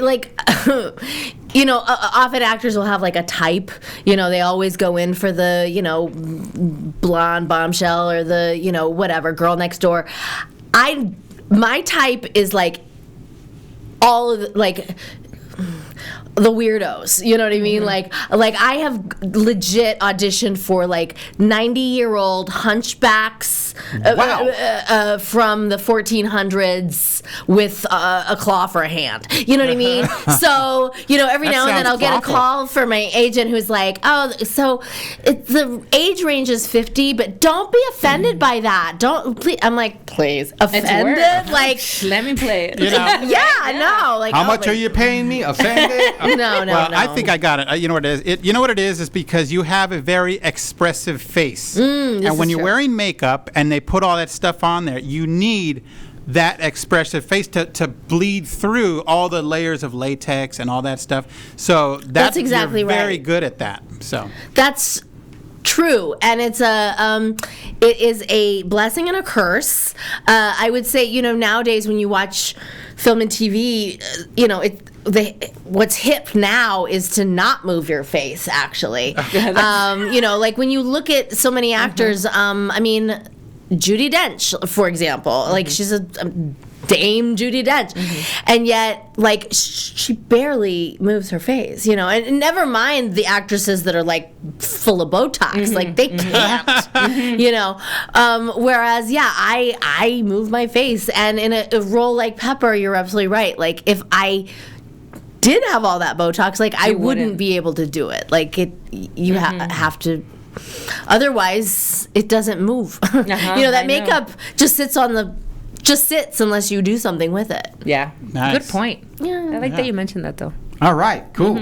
like, often actors will have like a type. They always go in for the, blonde bombshell or the, whatever, girl next door. My type is like all of the weirdos, you know what I mean? Mm-hmm. Like I have legit auditioned for 90-year-old hunchbacks from the 1400s with a claw for a hand. You know what I mean? So every now and then I'll get a call from my agent who's like, "Oh, so the age range is 50, but don't be offended by that. Don't please." I'm like, "Please, offended? Let me play it." Yeah, no. How much are you paying me? Offended? No. Well, I think I got it. You know what it is? You know what it is? Is because you have a very expressive face. And when you're wearing makeup and they put all that stuff on there, you need that expressive face to bleed through all the layers of latex and all that stuff. So that's exactly you're right. Very good at that. So that's true, and it is a blessing and a curse. I would say, nowadays when you watch film and TV, what's hip now is to not move your face, actually. Like when you look at so many actors, I mean, Judi Dench, for example, she's a Dame Judi Dench, and yet she barely moves her face, and never mind the actresses that are full of Botox, they can't, whereas I move my face, and in a role like Pepper, you're absolutely right. If I did have all that Botox, I wouldn't be able to do it. Have to. Otherwise, it doesn't move. That makeup just sits unless you do something with it. Yeah. Nice. Good point. Yeah. I like that you mentioned that, though. All right, cool.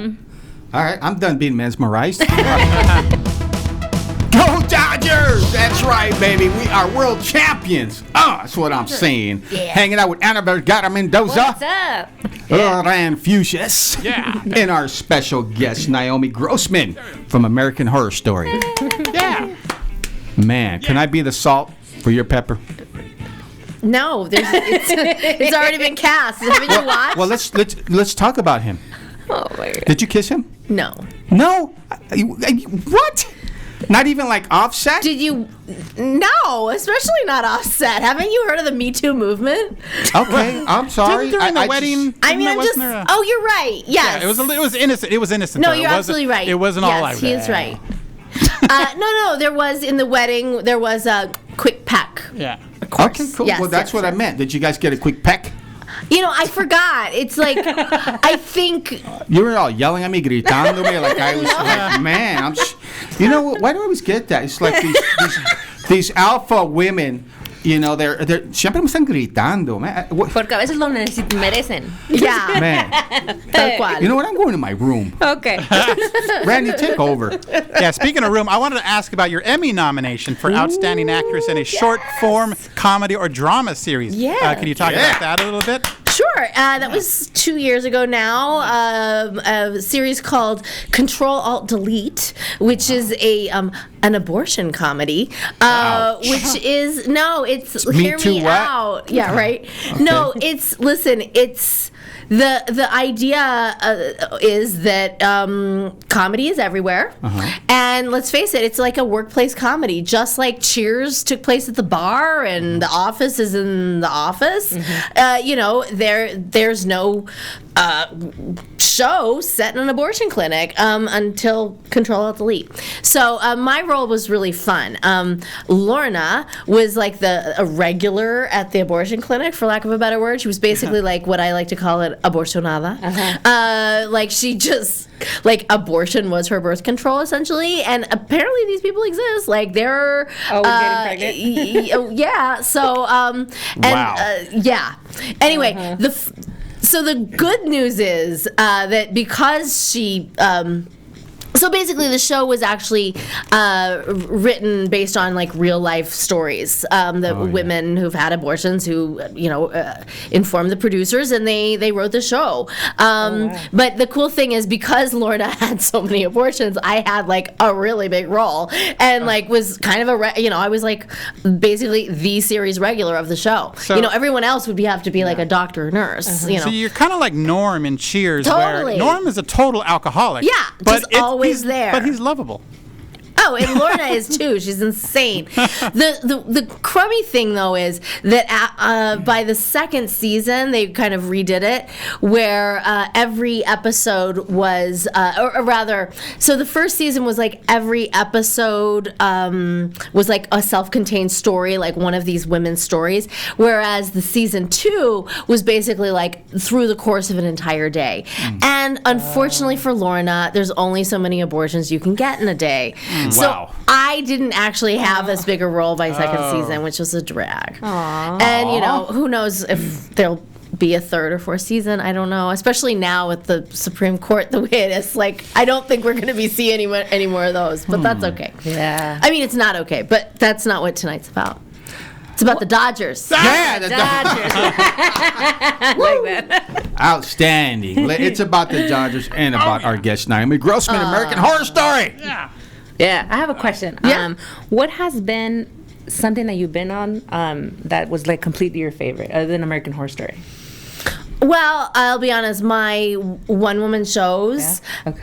All right, I'm done being mesmerized. Go Dodgers! That's right, baby. We are world champions. That's what I'm saying. Yeah. Hanging out with Annabelle Gata Mendoza. What's up? Rand Fuchsius. Yeah. And our special guest, Naomi Grossman from American Horror Story. Yeah. Man, can I be the salt for your pepper? No, it's already been cast. Haven't you watched? Well, let's talk about him. Oh my God. Did you kiss him? No. No? What? Not even Offset? Did you? No, especially not Offset. Haven't you heard of the Me Too movement? Okay, I'm sorry. During the wedding. I'm just. Oh, you're right. Yes. Yeah, it was innocent. It was innocent. No, though. you're absolutely right. It wasn't all like that. Yes, he is right. No, there was in the wedding. There was a quick peck. Yeah. Of course. Okay, cool. Yes, well, that's what I meant. Did you guys get a quick peck? I forgot. It's I think. You were all yelling at me, gritándome, I was man. Why do I always get that? It's these alpha women you know, they're siempre me están gritando, man. Porque a veces lo merecen. Yeah. Man, Tal cual. you know what? I'm going to my room. Okay. Randy, take over. Yeah, speaking of room, I wanted to ask about your Emmy nomination for Outstanding Actress in a Short Form Comedy or Drama Series. Yeah. Can you talk about that a little bit? Sure. That was 2 years ago now. A series called Control Alt Delete, which is an abortion comedy. Which is it's Me hear Too me what? out. Yeah, right. No, it's the idea is that comedy is everywhere, and let's face it, it's like a workplace comedy. Just like Cheers took place at the bar, and The Office is in the office. You know, there's no show set in an abortion clinic until Control Alt Delete. So my role was really fun. Lorna was like a regular at the abortion clinic, for lack of a better word. She was basically like what I like to call it, abortionada. Like she just, like, abortion was her birth control essentially, and apparently these people exist. Like they're getting pregnant. yeah. So and Wow. yeah. Anyway, so the good news is that because she. So basically, the show was actually written based on like real life stories. Women who've had abortions who informed the producers, and they wrote the show. But the cool thing is, because Lorna had so many abortions, I had like a really big role, and like was kind of I was like basically the series regular of the show. So- Everyone else would have to be like a doctor or nurse. So you're kind of like Norm in Cheers, Totally. where Norm is a total alcoholic. Yeah, just always he's there. But he's lovable. Oh, and Lorna is too. She's insane. The crummy thing though is that by the second season they kind of redid it, where every episode was, or rather, so the first season was like every episode was like a self-contained story, like one of these women's stories, whereas the season 2 was basically like through the course of an entire day. And unfortunately for Lorna, there's only so many abortions you can get in a day. So Wow. I didn't actually have as big a role by second season, which was a drag. And who knows if there'll be a third or fourth season. I don't know. Especially now with the Supreme Court the way it is. Like, I don't think we're going to be seeing any more of those. But that's okay. Yeah. I mean, it's not okay. But that's not what tonight's about. It's about the Dodgers. Yeah, Dodgers. I like that. Outstanding. It's about the Dodgers and about our guest, Naomi Grossman, American Horror Story. Yeah, I have a question. Yeah. What has been something that you've been on that was like completely your favorite, other than American Horror Story? Well, I'll be honest, my one-woman shows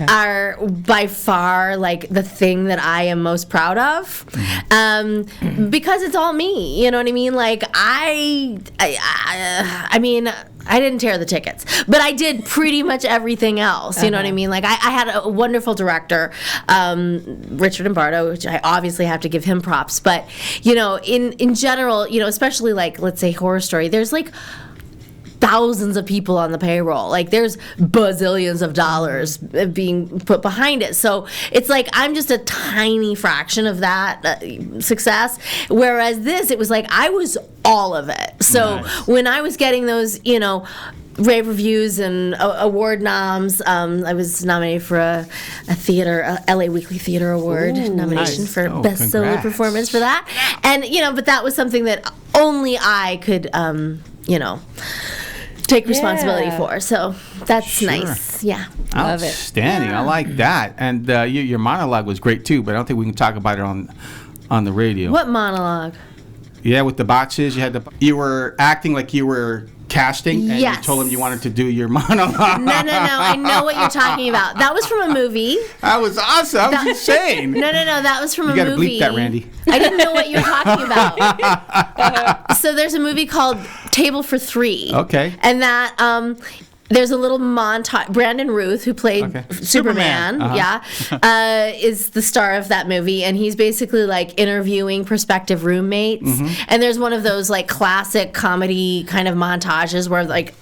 are by far like the thing that I am most proud of, because it's all me. You know what I mean? Like I mean, I didn't tear the tickets, but I did pretty much everything else. You know what I mean? Like I had a wonderful director, Richard Imbardo, which I obviously have to give him props. But in general, especially like, let's say Horror Story, there's like thousands of people on the payroll. Like there's bazillions of dollars being put behind it. So it's like I'm just a tiny fraction of that success. Whereas this, it was like I was all of it. So when I was getting those, rave reviews and award noms, I was nominated for a theater, LA Weekly Theater Award nomination for best solo congrats. performance for that. And but that was something that only I could take responsibility for. So that's nice. Yeah. Love it. Outstanding. I like that. And your monologue was great too, but I don't think we can talk about it on the radio. What monologue? Yeah, with the boxes, you were acting like you were casting, and Yes. you told them you wanted to do your monologue. No. I know what you're talking about. That was from a movie. That was awesome. That was insane. No. That was from You a gotta movie. bleep that, Randy. I didn't know what you were talking about. So there's a movie called Table for Three. Okay. And that there's a little montage. Brandon Ruth, who played Superman, is the star of that movie, and he's basically like interviewing prospective roommates. And there's one of those like classic comedy kind of montages where like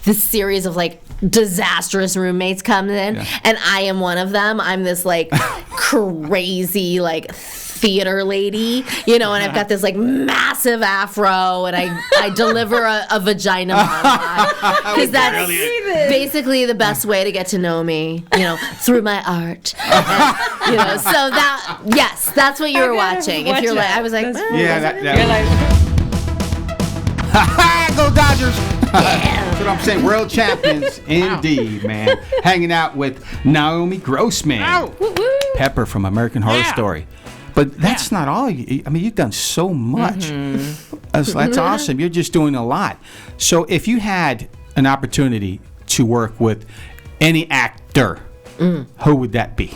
this series of like disastrous roommates comes in, and I am one of them. I'm this like crazy like theater lady, you know, and I've got this like massive afro, and I deliver a vagina monologue because that's basically the best way to get to know me, you know, through my art. And, you know, so that's what you were watching. If you're like, I was like, You're like, go Dodgers! That's what I'm saying. World champions, indeed, man. Hanging out with Naomi Grossman, Pepper from American Horror Story. But that's not all. I mean, you've done so much. That's awesome. You're just doing a lot. So if you had an opportunity to work with any actor, who would that be?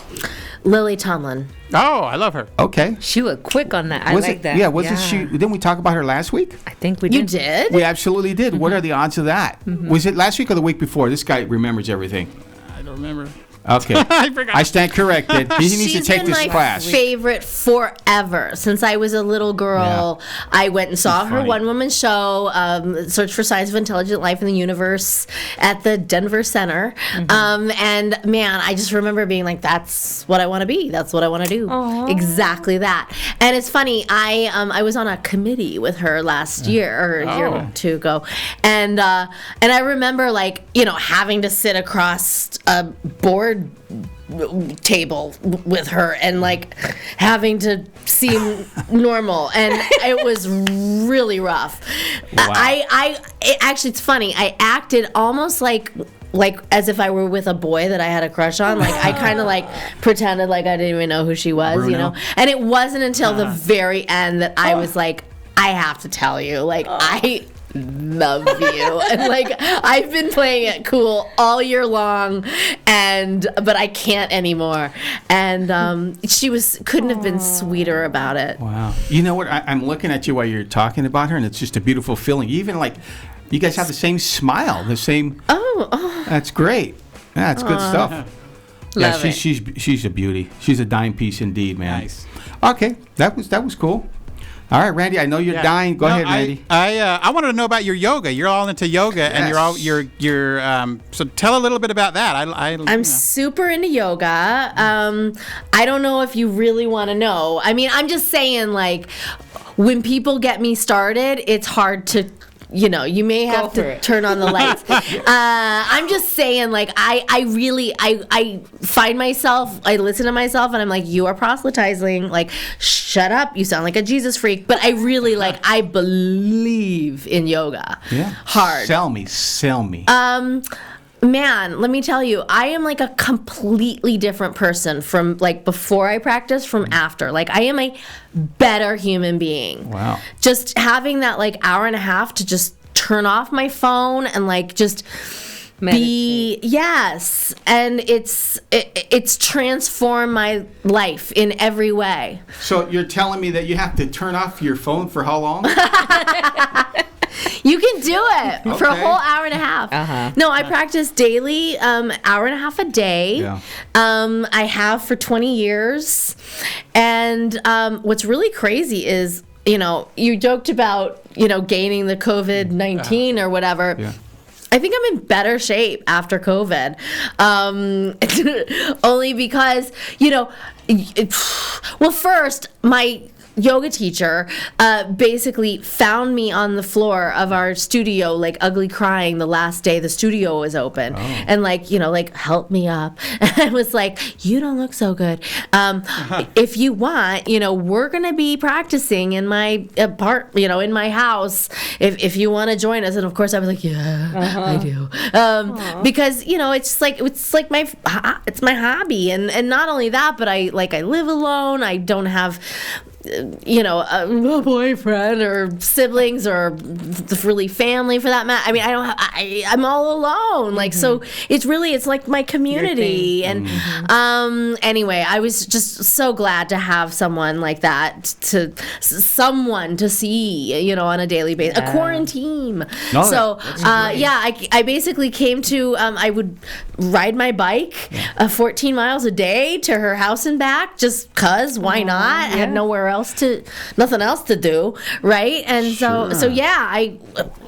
Lily Tomlin. Oh, I love her. Okay. She was quick on that. I like that. Yeah, wasn't she? Didn't we talk about her last week? I think we did. You did? We absolutely did. What are the odds of that? Was it last week or the week before? This guy remembers everything. I don't remember. Okay. I forgot. I stand corrected. He needs to take this class. She's been my favorite forever. Since I was a little girl, I went and saw her one-woman show, Search for Signs of Intelligent Life in the Universe, at the Denver Center. And man, I just remember being like, that's what I want to be. That's what I want to do. Aww. Exactly that. And it's funny, I was on a committee with her last year, or a year or two ago. And I remember, like, you know, having to sit across a board table with her and like having to seem normal, and it was really rough. Wow. Actually, it's funny, I acted almost like as if I were with a boy that I had a crush on. Like I kind of like pretended like I didn't even know who she was, Bruno. you know. And it wasn't until the very end that I was like, I have to tell you, like, I love you. And like, I've been playing it cool all year long, but I can't anymore. And she couldn't have been sweeter about it. Wow. You know what? I'm looking at you while you're talking about her, and it's just a beautiful feeling. Even like, you guys have the same smile, the same. Oh. That's great. Yeah, that's good stuff. Yeah, Love it. she's a beauty. She's a dime piece indeed, man. Nice. Okay, that was cool. All right, Randy, I know you're dying. Go ahead, Randy. I wanted to know about your yoga. You're all into yoga, and you're so tell a little bit about that. I'm super into yoga. I don't know if you really want to know. I mean, I'm just saying, like, when people get me started, it's hard to, you know, you may have to turn on the lights. I'm just saying, like, I really find myself, I listen to myself, and I'm like, you are proselytizing. Like, shut up. You sound like a Jesus freak. But I really, like, I believe in yoga. Yeah. Hard. Sell me. Man, let me tell you, I am like a completely different person from like before I practice, from after. Like, I am a better human being. Wow. Just having that like hour and a half to just turn off my phone and like just Meditate. yes, and it's transformed my life in every way. So you're telling me that you have to turn off your phone for how long? You can do it for a Okay. whole hour and a half. No, I practice daily, hour and a half a day. Yeah. I have for 20 years. And what's really crazy is, you know, you joked about, you know, gaining the COVID-19 or whatever. Yeah. I think I'm in better shape after COVID. Only because, you know, well, first, my yoga teacher basically found me on the floor of our studio, like ugly crying the last day the studio was open, and like, you know, like helped me up. And I was like, you don't look so good. If you want, you know, we're gonna be practicing in my in my house. If you want to join us. And of course I was like, yeah, I do. Because, you know, it's like my hobby, and not only that, but I live alone. I don't have, you know, a boyfriend or siblings or really family for that matter. I mean, I'm all alone. Like, so it's like my community. And anyway, I was just so glad to have someone like that, someone to see, you know, on a daily basis, a quarantine. No, So, I basically came to, I would ride my bike 14 miles a day to her house and back, just cause, why not? I had nothing else to do, right? And so I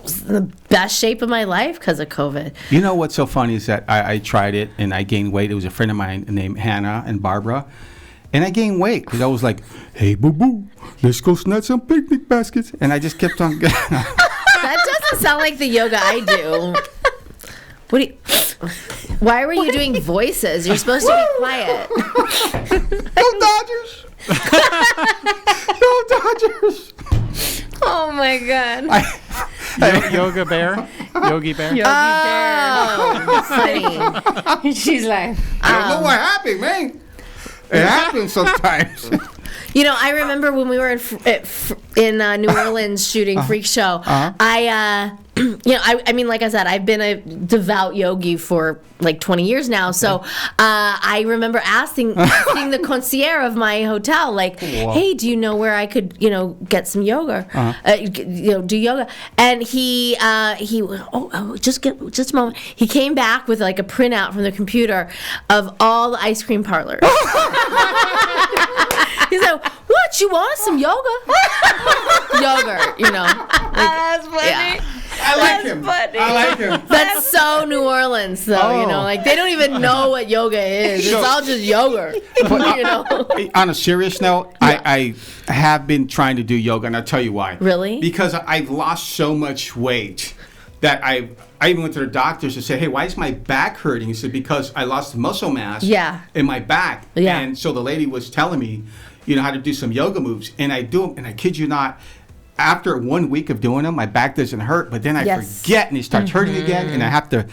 was in the best shape of my life because of COVID. You know what's so funny is that I tried it and I gained weight. It was a friend of mine named Hannah and Barbara. And I gained weight because I was like, hey, boo-boo, let's go snatch some picnic baskets. And I just kept on getting That doesn't sound like the yoga I do. What do you... Why were you doing voices? You're supposed to be quiet. Go Dodgers! Go Dodgers! Oh my God. Yoga bear? Yogi bear? Yogi Oh, funny. Bear. She's like, I don't know what happened, man. It happens sometimes. You know, I remember when we were in New Orleans shooting Freak Show. I mean, like I said, I've been a devout yogi for like 20 years now. So I remember asking the concierge of my hotel, like, hey, do you know where I could, get some yoga, do yoga? And he just a moment. He came back with like a printout from the computer of all the ice cream parlors. He's like, what, you want some yoga? Yogurt, that's funny. Yeah. I like him. Funny. I like him. That's so New Orleans, though. Oh. Like they don't even know what yoga is. It's all just yogurt. On a serious note, I have been trying to do yoga, and I'll tell you why. Really? Because I've lost so much weight that I even went to the doctors and said, hey, why is my back hurting? He said, because I lost muscle mass in my back. Yeah. And so the lady was telling me, how to do some yoga moves. And I do them, and I kid you not, after 1 week of doing them, my back doesn't hurt, but then I forget, and it starts hurting again, and I have to,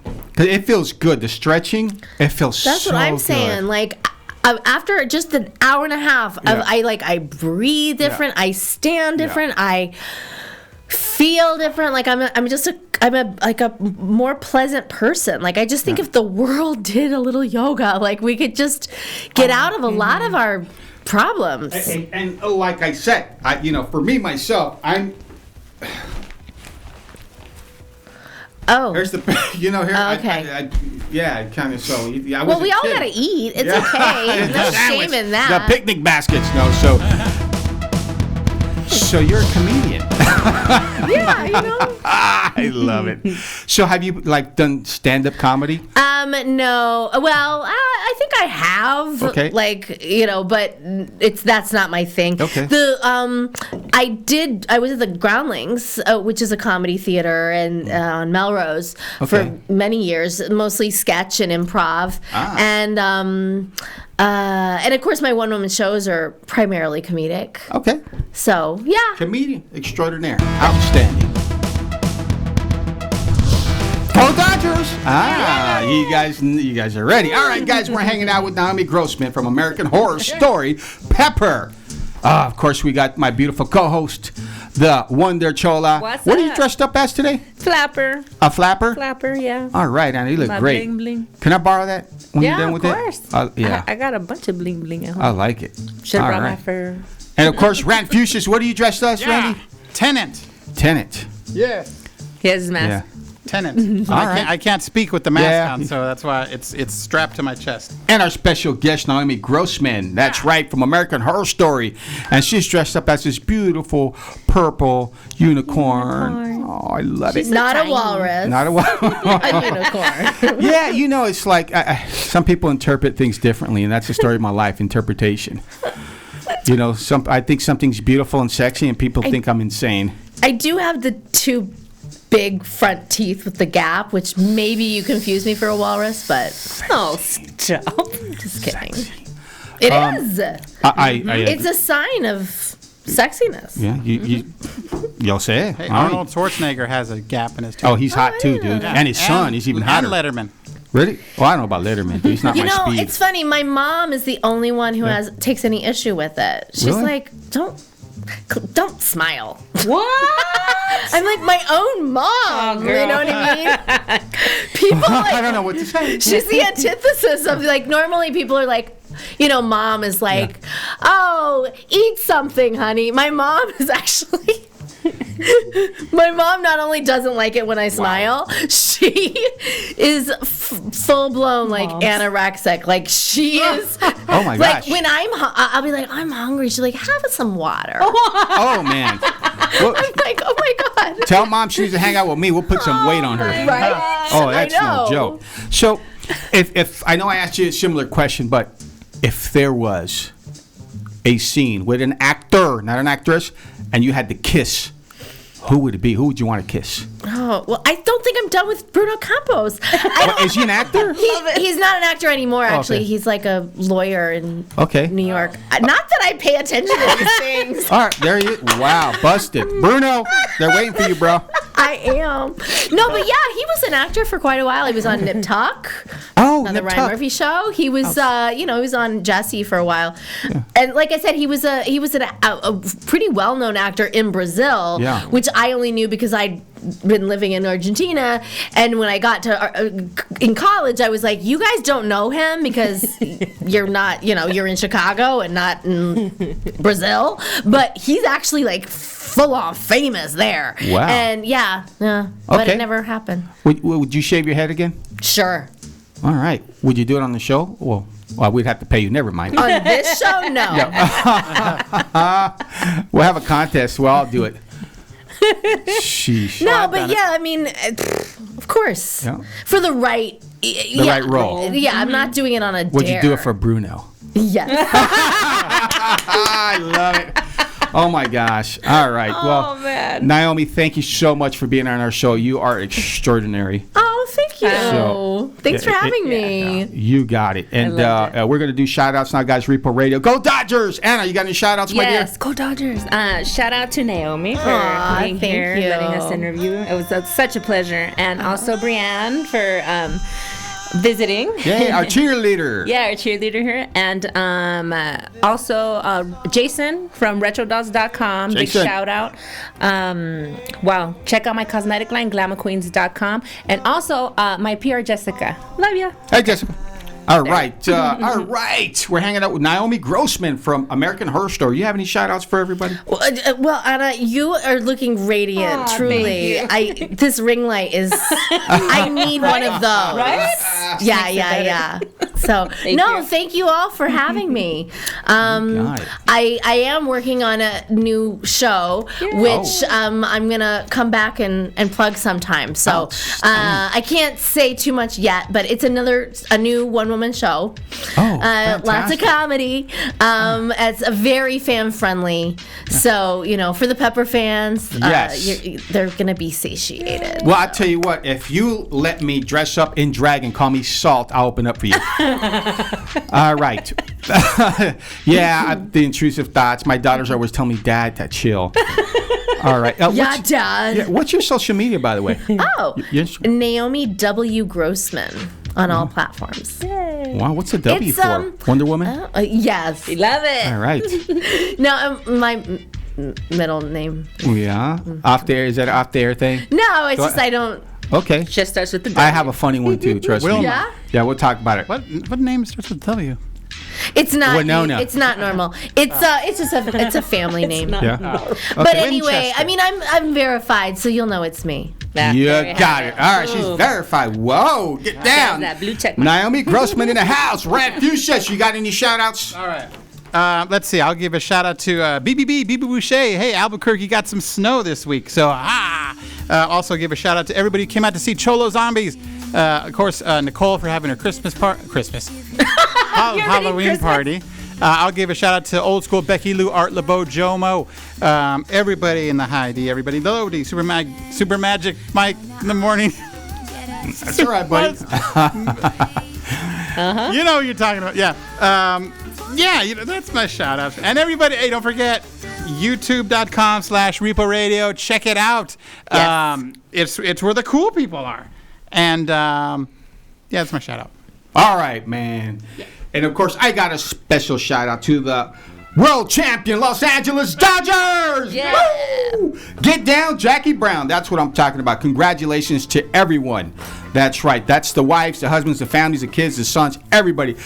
because it feels good. The stretching, it feels That's so what I'm good. saying. Like after just an hour and a half, I breathe different. I stand different. I feel different. Like I'm a more pleasant person. Like I just think if the world did a little yoga, like we could just get out of a lot of our problems. And like I said, for me myself, I'm. Oh. Here's the, here. Okay. Yeah, kind of. So yeah. Well, we all gotta eat. It's okay. There's no shame in that. The picnic baskets, no. So you're a comedian. Yeah, I love it. So have you done stand-up comedy? No. Well, I think I have. Okay. But that's not my thing. Okay. I was at the Groundlings, which is a comedy theater on Melrose for many years, mostly sketch and improv. And of course my one-woman shows are primarily comedic. Okay. So, yeah. Comedian extraordinaire. Outstanding. Go Dodgers! You guys are ready. All right, guys, we're hanging out with Naomi Grossman from American Horror Story, Pepper. Of course, we got my beautiful co-host, the Wonder Chola. What's What are you up? dressed up as today? Flapper. A flapper? Flapper, yeah. All right, Anna, you look My great. bling bling. Can I borrow that when you're Yeah, done of with course. it? Yeah. I got a bunch of bling bling at home. I like it. Should have All brought my right. fur. And of course, Rand Fuchsius, what are you dressed as, Randy? Tenant. Tenant. Yeah. He has his mask. Yeah. Tenant. All right. I can't speak with the mask Yeah. on, so that's why it's strapped to my chest. And our special guest, Naomi Grossman. That's right, from American Horror Story. And she's dressed up as this beautiful purple unicorn. Oh, I love it. Not a walrus. Not a A unicorn. Yeah, it's like some people interpret things differently, and that's the story of my life, interpretation. I think something's beautiful and sexy, and people think I'm insane. I do have the two big front teeth with the gap, which maybe you confuse me for a walrus, but Oh, stop. just kidding. It is. It's a sign of sexiness. Yeah, you'll say. Hey, All right. Arnold Schwarzenegger has a gap in his tooth. Oh, he's hot too, dude. Yeah. And his son, he's even hotter. And Letterman. Really? Well, I don't know about Letterman, dude. He's not my speed. It's funny. My mom is the only one who takes any issue with it. She's Really? like, don't smile. What? I'm like my own mom. You know what I mean? People I don't know what to say. She's the antithesis of normally people are like, mom is like, oh, eat something, honey. My mom is actually. My mom not only doesn't like it when I smile, she is full blown anorexic. Like she is. Oh my gosh. When I'll be like, I'm hungry. She's like, have some water. Oh man. Well, I'm like, oh my god. tell mom she needs to hang out with me. We'll put some weight on her. Right? Oh, that's I no know. joke. So, if I know I asked you a similar question, but if there was a scene with an actor, not an actress, and you had to kiss, who would it be? Who would you want to kiss? Oh, well, I don't think I'm done with Bruno Campos. Is he an actor? He's not an actor anymore, actually. okay. He's like a lawyer in Okay. New York. Not that I pay attention to these things. All right, there you. Wow, busted. Bruno, they're waiting for you, bro. I am. No, but yeah, he was an actor for quite a while. He was on Nip Tuck. Oh, On the Nip Ryan Tuck. Murphy show, he was, he was on Jesse for a while, and like I said, he was a pretty well known actor in Brazil, Yeah. which I only knew because I'd been living in Argentina, and when I got to in college, I was like, you guys don't know him because you're not, you're in Chicago and not in Brazil, but he's actually like full on famous there. Wow. And yeah, but Okay. it never happened. Would you shave your head again? Sure. All right. Would you do it on the show? Well, we'd have to pay you. Never mind. On this show, no. We'll have a contest. Well, I'll do it. Sheesh. No, but yeah, I mean, of course, Yeah. for the right, right role. Yeah, I'm not doing it on a Would dare. you do it for Bruno? Yes. I love it. Oh my gosh. All right. Well, man. Naomi, thank you so much for being on our show. You are extraordinary. Oh, thank you. So, Thanks for yeah, having me. You got it. And loved we're going to do shout outs now, guys. Repo Radio. Go Dodgers. Anna, you got any shout outs, my dear? Yes, go Dodgers. Shout out to Naomi for Aw, being thank here, you. letting us interview. It was such a pleasure. And also Brianne for visiting. Yay, our cheerleader. Yeah, our cheerleader here. And also Jason from retrodolls.com. Big Jason. shout out. Wow, check out my cosmetic line, glamourqueens.com. And also my PR Jessica. Love ya. Hey, Jessica. All right. All right. We're hanging out with Naomi Grossman from American Horror Story. You have any shout outs for everybody? Well, Anna, you are looking radiant. Aw, truly, this ring light is. I need one of those. Right? Yeah. So thank you all for having me. got it. I am working on a new show, which I'm gonna come back and plug sometime. So I can't say too much yet, but it's a new one-woman show. Oh, Lots of comedy. It's a very fan-friendly. So for the Pepper fans, Yes. they're gonna be satiated. Well, I tell you what, if you let me dress up in drag and call me Salt, I'll open up for you. All right. The intrusive thoughts. My daughters always tell me, Dad, to chill. All right. Dad. What's your social media, by the way? Oh, Yes. Naomi W. Grossman on all platforms. Wow, what's the W It's, for? Wonder Woman? Yes. Love it. All right. No, my middle name. Yeah. Off the air, is that an off the air thing? No, it's So just I don't. Okay. Just starts with the I have a funny one too, trust me. Wilma. Yeah? Yeah, we'll talk about it. What name starts with W? It's not. Winona. It's not normal. It's just it's a family name. Yeah. But anyway, Winchester. I mean, I'm verified, so you'll know it's me. You got it. All right, she's verified. Whoa, get down. That blue check mark. Naomi Grossman in the house. Red Fuchsia. You got any shout outs? All right. Let's see. I'll give a shout out to BBB Boucher. Hey, Albuquerque got some snow this week. So, also give a shout out to everybody who came out to see Cholo Zombies. Of course, Nicole for having her Halloween party. I'll give a shout out to Old School Becky Lou, Art LeBeau, Jomo, everybody in the High D, everybody. Lodi, Super Magic Mike in the morning. That's all right, buddy. You know what you're talking about. Yeah. That's my shout out. And everybody, hey, don't forget youtube.com/Repo Radio. Check it out. Yes. It's where the cool people are. And that's my shout out. All right, man. And of course, I got a special shout out to the world champion Los Angeles Dodgers. Yeah. Woo! Get down, Jackie Brown. That's what I'm talking about. Congratulations to everyone. That's right. That's the wives, the husbands, the families, the kids, the sons, everybody.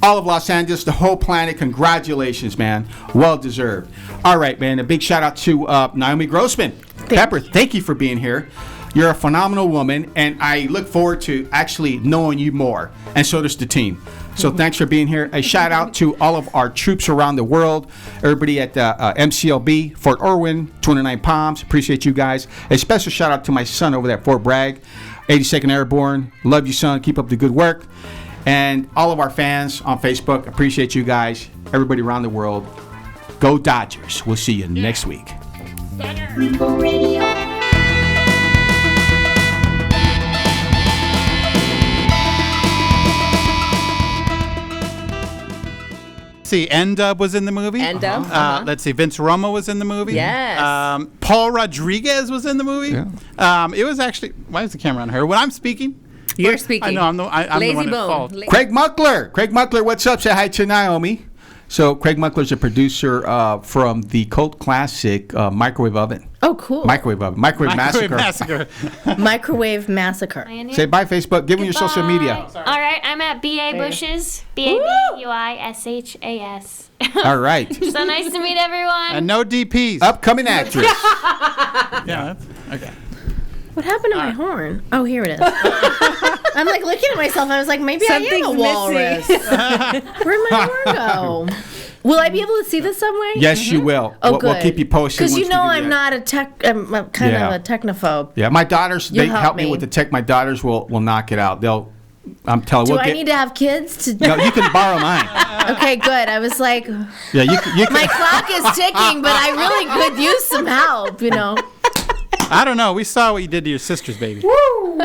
All of Los Angeles, the whole planet. Congratulations, man. Well deserved. All right, man. A big shout out to Naomi Grossman. Pepper, thank you for being here. You're a phenomenal woman, and I look forward to actually knowing you more, and so does the team. So thanks for being here. A shout out to all of our troops around the world, everybody at MCLB, Fort Irwin, 29 Palms. Appreciate you guys. A special shout out to my son over there at Fort Bragg, 82nd Airborne. Love you, son. Keep up the good work. And all of our fans on Facebook, appreciate you guys. Everybody around the world. Go Dodgers. We'll see you next week. Repo Radio. See, N-Dub was in the movie. N-Dub. Let's see, Vince Romo was in the movie. Yes. Paul Rodriguez was in the movie. Yeah. It was actually, why is the camera on her? When I'm speaking. You're speaking. I know, I'm the Lazy one at bone. fault. Craig Muckler, what's up? Say hi to Naomi. So Craig Muckler's a producer from the cult classic Microwave Oven. Oh, cool. Microwave Massacre. Microwave Massacre. Say bye, Facebook. Give them your social media. All right, I'm at BA Bushes. BABUISHAS. All right. So nice to meet everyone. And no DPs. Upcoming actress. Yeah, okay. What happened to my horn? Oh, here it is. I'm like looking at myself. I was like, maybe I am a Something's walrus. Where'd my horn go? Will I be able to see this some way? Yes, you will. Oh, We'll keep you posted. Because you once we know do I'm that. not I'm kind of a technophobe. Yeah, my daughters, they help help me me. with the tech. My daughters will knock it out. I'm telling you. Do I need to have kids to? No, you can borrow mine. Okay, good. I was like, Yeah, you can. my clock is ticking, but I really could use some help. I don't know. We saw what you did to your sister's baby. Woo!